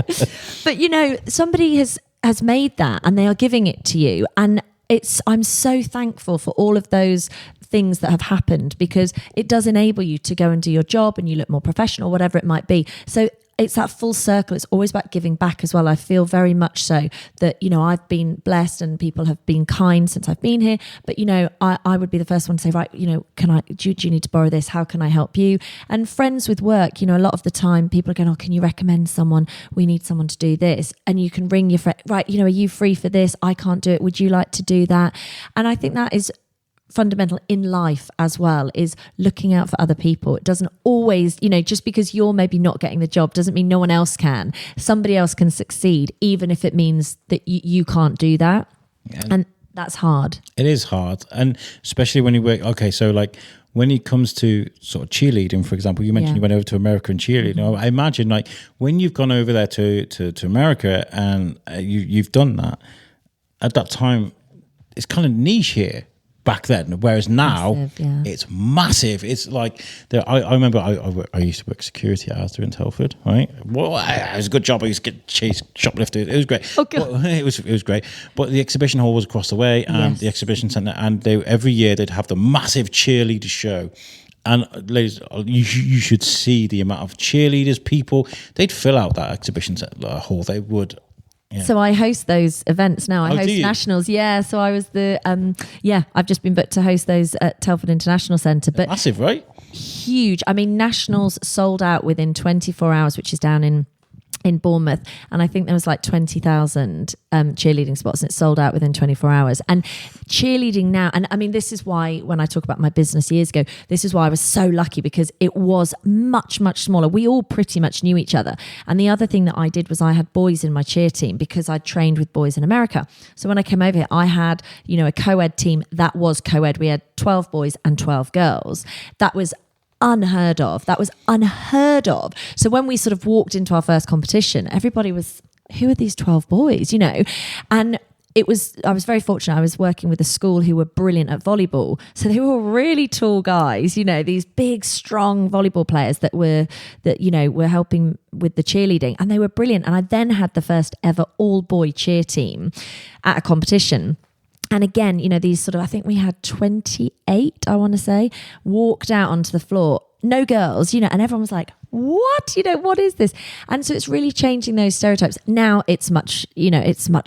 But you know, somebody has made that and they are giving it to you. And I'm so thankful for all of those things that have happened, because it does enable you to go and do your job and you look more professional, whatever it might be. So it's that full circle. It's always about giving back as well. I feel very much so that, you know, I've been blessed and people have been kind since I've been here. But, you know, I would be the first one to say, right, you know, do you need to borrow this? How can I help you? And friends with work, you know, a lot of the time people are going, oh, can you recommend someone? We need someone to do this. And you can ring your friend, right, you know, are you free for this? I can't do it. Would you like to do that? And I think that is fundamental in life as well, is looking out for other people. It doesn't always, you know, just because you're maybe not getting the job doesn't mean no one else can. Somebody else can succeed, even if it means that you can't do that. And that's hard. It is hard. And especially when you work, okay, so like when it comes to sort of cheerleading, for example, you mentioned you went over to America and cheerleading. Mm-hmm. I imagine like when you've gone over there to America and you've done that, at that time, it's kind of niche here. Back then, whereas now it's massive. It's like I remember I used to work security at Asda in Telford, right? Well, it was a good job. I used to get chased, shoplifted. It was great. Oh, God. But it was great. But the exhibition hall was across the way, and the exhibition centre, and every year they'd have the massive cheerleader show. And ladies, you should see the amount of cheerleaders, people. They'd fill out that exhibition hall. They would. Yeah. So I host those events now. I host nationals. Yeah. So I was I've just been booked to host those at Telford International Centre. But massive, right? Huge. I mean, nationals sold out within 24 hours, which is down in Bournemouth, and I think there was like 20,000 cheerleading spots, and it sold out within 24 hours. And cheerleading now, and I mean, this is why when I talk about my business years ago, this is why I was so lucky, because it was much, much smaller. We all pretty much knew each other. And the other thing that I did was I had boys in my cheer team, because I trained with boys in America. So when I came over here, I had, you know, a co-ed team that was co-ed. We had 12 boys and 12 girls. That was unheard of. So when we sort of walked into our first competition, everybody was, who are these 12 boys, you know? And I was very fortunate. I was working with a school who were brilliant at volleyball. So they were really tall guys, you know, these big, strong volleyball players that were helping with the cheerleading, and they were brilliant. And I then had the first ever all-boy cheer team at a competition. And again, you know, these sort of, I think we had 28, I want to say, walked out onto the floor, no girls, you know, and everyone was like, what? You know, what is this? And so it's really changing those stereotypes. Now it's much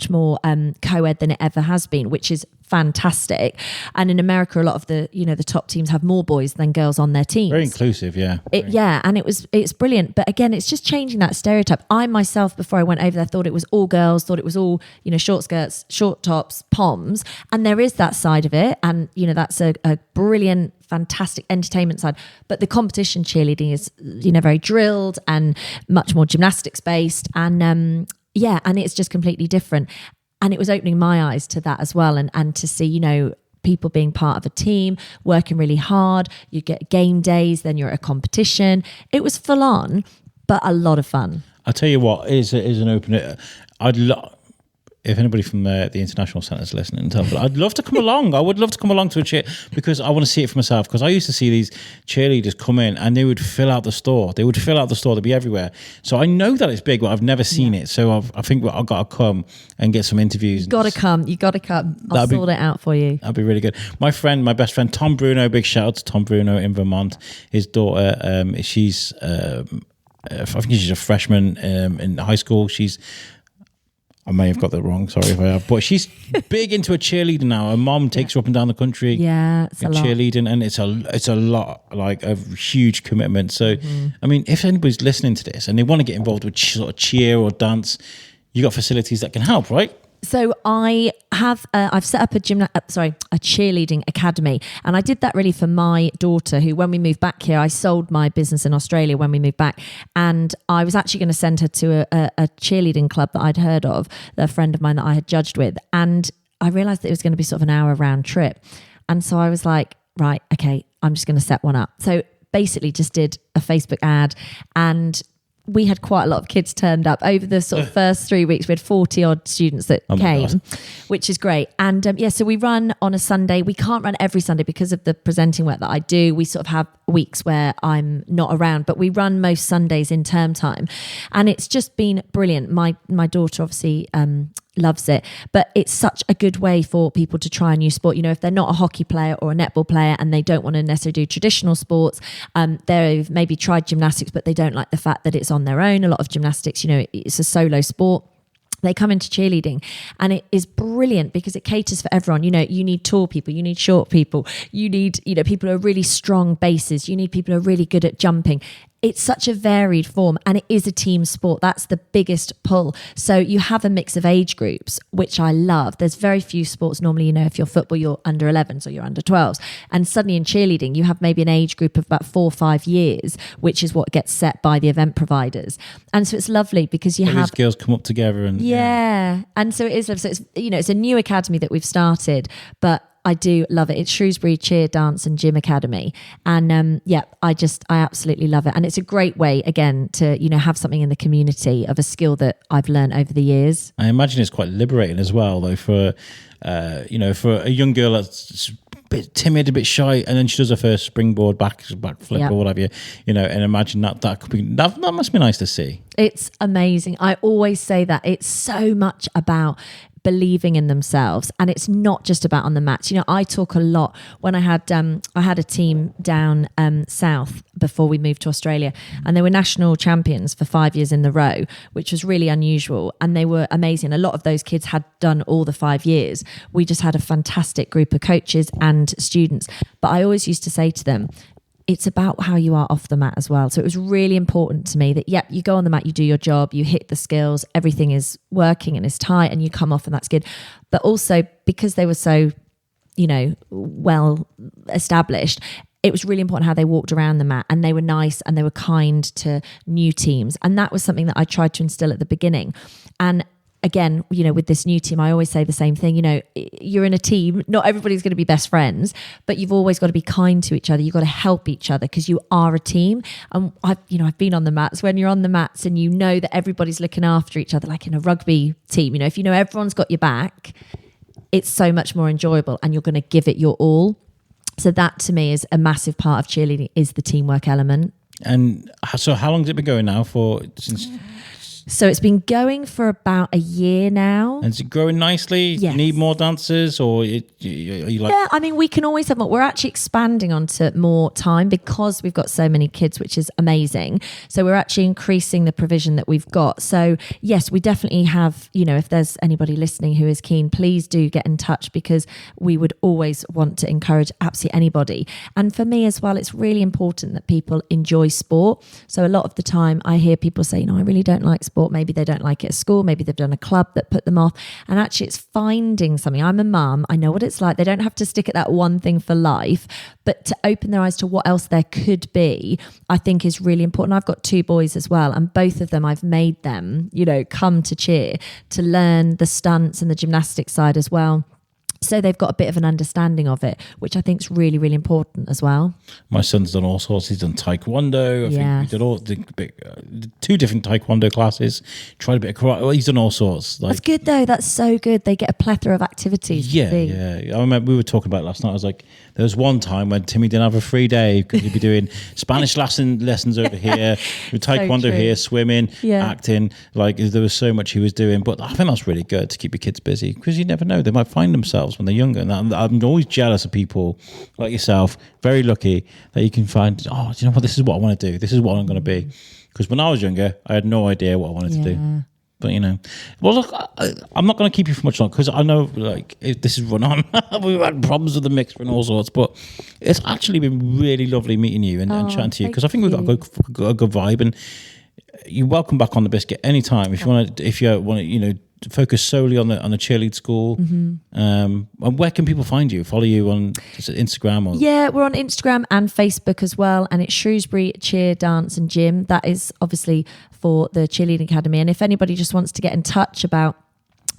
more co-ed than it ever has been, which is fantastic. And in America, a lot of the, you know, the top teams have more boys than girls on their teams. Very inclusive, yeah. And it's brilliant. But again, it's just changing that stereotype. I myself, before I went over there, thought it was all girls, thought it was all, you know, short skirts, short tops, poms. And there is that side of it. And, you know, that's a brilliant, fantastic entertainment side. But the competition cheerleading is, you know, very drilled and much more gymnastics based. And and it's just completely different. And it was opening my eyes to that as well, and to see, you know, people being part of a team, working really hard. You get game days, then you're at a competition. It was full on, but a lot of fun. I'll tell you what, is an open. If anybody from the International Centre is listening, I'd love to come along. I would love to come along to a cheer, because I want to see it for myself. Because I used to see these cheerleaders come in and they would fill out the store. They'd be everywhere. So I know that it's big, but I've never seen it. So I think I've got to come and get some interviews. You got to come. I'll sort it out for you. That'd be really good. My best friend, Tom Bruno, big shout out to Tom Bruno in Vermont. His daughter, she's, I think she's a freshman in high school. I may have got that wrong. Sorry if I have. But she's big into a cheerleader now. Her mom takes her up and down the country. Yeah, it's a lot. Cheerleading, and it's a lot, like a huge commitment. So, I mean, if anybody's listening to this and they want to get involved with sort of cheer or dance, you got facilities that can help, right? So I have, I've set up a cheerleading academy, and I did that really for my daughter, who, when we moved back here, I sold my business in Australia when we moved back, and I was actually going to send her to a cheerleading club that I'd heard of, a friend of mine that I had judged with, and I realised that it was going to be sort of an hour round trip, and so I was like, right, okay, I'm just going to set one up. So basically, just did a Facebook ad, and we had quite a lot of kids turned up over the sort of first 3 weeks. We had 40 odd students that came, which is great. And so we run on a Sunday. We can't run every Sunday because of the presenting work that I do. We sort of have weeks where I'm not around, but we run most Sundays in term time. And it's just been brilliant. My daughter obviously loves it, but it's such a good way for people to try a new sport. You know, if they're not a hockey player or a netball player and they don't want to necessarily do traditional sports, they've maybe tried gymnastics, but they don't like the fact that it's on their own. A lot of gymnastics, you know, it's a solo sport. They come into cheerleading, and it is brilliant because it caters for everyone. You know, you need tall people, you need short people, you need, you know, people who are really strong bases, you need people who are really good at jumping. It's such a varied form, and it is a team sport. That's the biggest pull. So you have a mix of age groups, which I love. There's very few sports normally, you know, if you're football, you're under 11s or you're under 12s. And suddenly in cheerleading, you have maybe an age group of about 4 or 5 years, which is what gets set by the event providers. And so it's lovely because you have these girls come up together and yeah. And so it is. So it's, you know, it's a new academy that we've started, but I do love it. It's Shrewsbury Cheer, Dance and Gym Academy. And I absolutely love it. And it's a great way, again, to, you know, have something in the community of a skill that I've learned over the years. I imagine it's quite liberating as well, though, for, for a young girl that's a bit timid, a bit shy, and then she does her first springboard back flip or whatever, you know, and imagine that could be, that must be nice to see. It's amazing. I always say that it's so much about believing in themselves, and it's not just about on the mats. You know, I talk a lot when I had a team down south before we moved to Australia, and they were national champions for 5 years in a row, which was really unusual, and they were amazing. A lot of those kids had done all the 5 years. We just had a fantastic group of coaches and students, but I always used to say to them, it's about how you are off the mat as well. So it was really important to me that, you go on the mat, you do your job, you hit the skills, everything is working and is tight, and you come off and that's good. But also because they were so, you know, well established, it was really important how they walked around the mat, and they were nice and they were kind to new teams. And that was something that I tried to instill at the beginning. And again, you know, with this new team, I always say the same thing. You know, you're in a team, not everybody's going to be best friends, but you've always got to be kind to each other. You've got to help each other because you are a team. And I've been on the mats. When you're on the mats and you know that everybody's looking after each other, like in a rugby team, you know, if you know everyone's got your back, it's so much more enjoyable, and you're going to give it your all. So that to me is a massive part of cheerleading, is the teamwork element. And so how long has it been going now for? So it's been going for about a year now. And is it growing nicely? Yes. Do you need more dancers, or are you like... Yeah, I mean, we can always have more. We're actually expanding onto more time because we've got so many kids, which is amazing. So we're actually increasing the provision that we've got. So yes, we definitely have, you know, if there's anybody listening who is keen, please do get in touch, because we would always want to encourage absolutely anybody. And for me as well, it's really important that people enjoy sport. So a lot of the time I hear people say, I really don't like sport. Maybe they don't like it at school. Maybe they've done a club that put them off. And actually it's finding something. I'm a mum. I know what it's like. They don't have to stick at that one thing for life, but to open their eyes to what else there could be, I think is really important. I've got 2 boys as well, and both of them, I've made them, you know, come to cheer to learn the stunts and the gymnastics side as well. So they've got a bit of an understanding of it, which I think is really, really important as well. My son's done all sorts. He's done taekwondo. I think he did all 2 different taekwondo classes. Tried a bit of karate. Well, he's done all sorts. That's good though. That's so good. They get a plethora of activities. Yeah. I remember we were talking about it last night. I was like, there was one time when Timmy didn't have a free day because he'd be doing Spanish lessons over here, with taekwondo here, swimming, acting. Like there was so much he was doing. But I think that's really good to keep your kids busy, because you never know, they might find themselves when they're younger. And I'm always jealous of people like yourself, very lucky that you can find, do you know what, this is what I want to do, this is what I'm going to be. Because when I was younger, I had no idea what I wanted to do. But, well, look, I'm not going to keep you for much longer because I know, if this has run on. We've had problems with the mixer and all sorts, but it's actually been really lovely meeting you and chatting to you because I think we've got a good vibe. And you're welcome back on the Biscuit anytime if you want to, focus solely on the cheerlead school. And where can people find you? Follow you on Instagram? Or? Yeah, we're on Instagram and Facebook as well, and it's Shrewsbury Cheer, Dance and Gym. That is obviously for the Cheerleading Academy. And if anybody just wants to get in touch about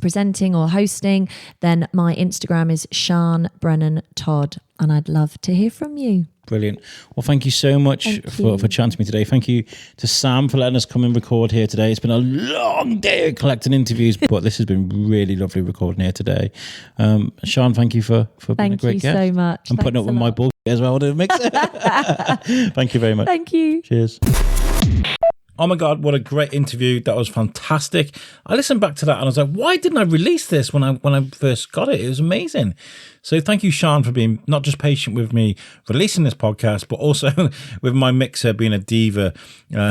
presenting or hosting, then my Instagram is Sian Brennan-Todd, and I'd love to hear from you. Brilliant. Well, thank you so much for chatting to me today. Thank you to Sam for letting us come and record here today. It's been a long day of collecting interviews, but this has been really lovely recording here today. Sian, thank you for being a great guest. Thank you so much. And putting up with my bullshit as well to mix it. Thank you very much. Thank you. Cheers. Oh my God, what a great interview. That was fantastic. I listened back to that and I was like, why didn't I release this when I first got it? It was amazing. So thank you, Sian, for being not just patient with me releasing this podcast, but also with my mixer being a diva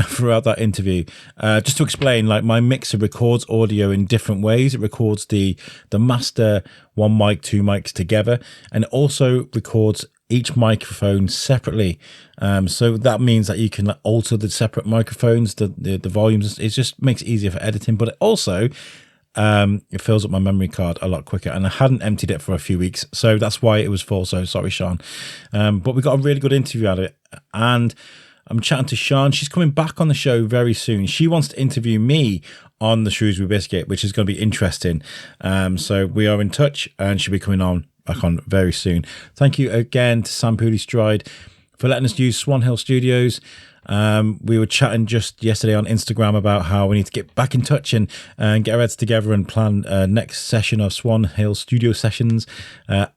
throughout that interview. Just to explain, my mixer records audio in different ways. It records the master, one mic, two mics together, and it also records each microphone separately. So that means that you can alter the separate microphones, the volumes. It just makes it easier for editing, but it also it fills up my memory card a lot quicker, and I hadn't emptied it for a few weeks, so that's why it was full. So sorry, Sian. But we got a really good interview out of it, and I'm chatting to Sian. She's coming back on the show very soon. She wants to interview me on the Shrewsbury Biscuit, which is going to be interesting. So we are in touch, and she'll be coming back on very soon. Thank you again to Sam Stride for letting us use Swan Hill Studios. We were chatting just yesterday on Instagram about how we need to get back in touch and get our heads together and plan next session of Swan Hill Studio sessions.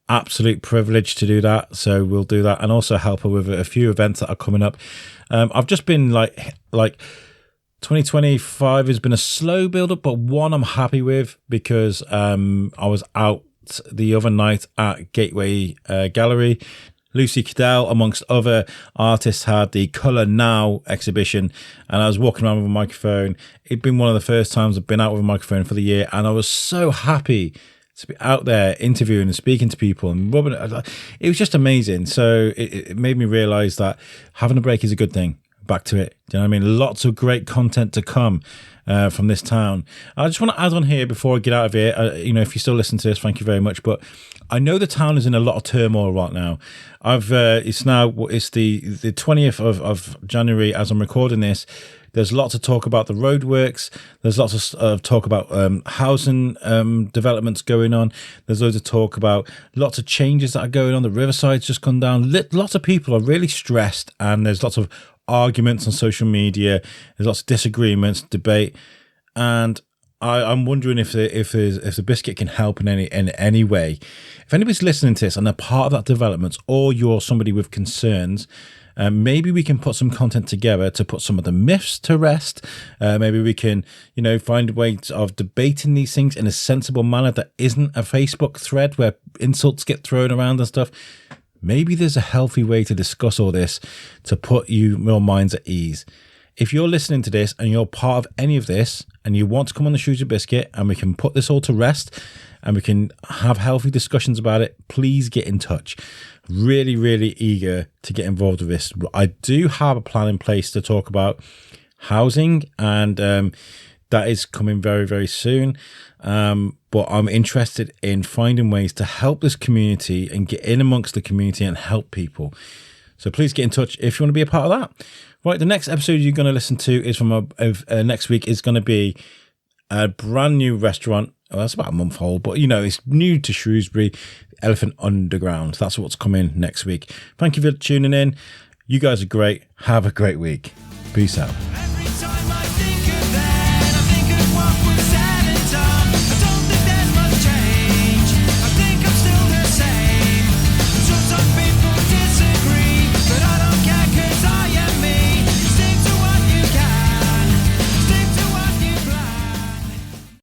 Absolute privilege to do that, so we'll do that, and also help her with a few events that are coming up. I've just been like 2025 has been a slow build up, but one I'm happy with because I was out the other night at Gateway Gallery. Lucy Cadell, amongst other artists, had the Colour Now exhibition, and I was walking around with a microphone. It'd been one of the first times I've been out with a microphone for the year, and I was so happy to be out there interviewing and speaking to people and rubbing it. It was just amazing. So it made me realise that having a break is a good thing. Back to it. Do you know what I mean? Lots of great content to come from this town. I just want to add on here before I get out of here. If you still listen to this, thank you very much. But I know the town is in a lot of turmoil right now. It's the 20th of January as I'm recording this. There's lots of talk about the roadworks. There's lots of talk about housing developments going on. There's loads of talk about lots of changes that are going on. The Riverside's just come down. Lots of people are really stressed, and there's lots of arguments on social media. There's lots of disagreements, debate, and I'm wondering if the Biscuit can help in any way. If anybody's listening to this and they're part of that development, or you're somebody with concerns, maybe we can put some content together to put some of the myths to rest. Maybe we can, find ways of debating these things in a sensible manner that isn't a Facebook thread where insults get thrown around and stuff. Maybe there's a healthy way to discuss all this to put your minds at ease. If you're listening to this and you're part of any of this and you want to come on the Shrewsbury Biscuit and we can put this all to rest and we can have healthy discussions about it, please get in touch. Really, really eager to get involved with this. I do have a plan in place to talk about housing, and that is coming very, very soon. But I'm interested in finding ways to help this community and get in amongst the community and help people. So please get in touch if you want to be a part of that. Right, the next episode you're going to listen to is from next week is going to be a brand new restaurant. Well, that's about a month old, but it's new to Shrewsbury, Elephant Underground. That's what's coming next week. Thank you for tuning in. You guys are great. Have a great week. Peace out. Every time I think of that, I think of what was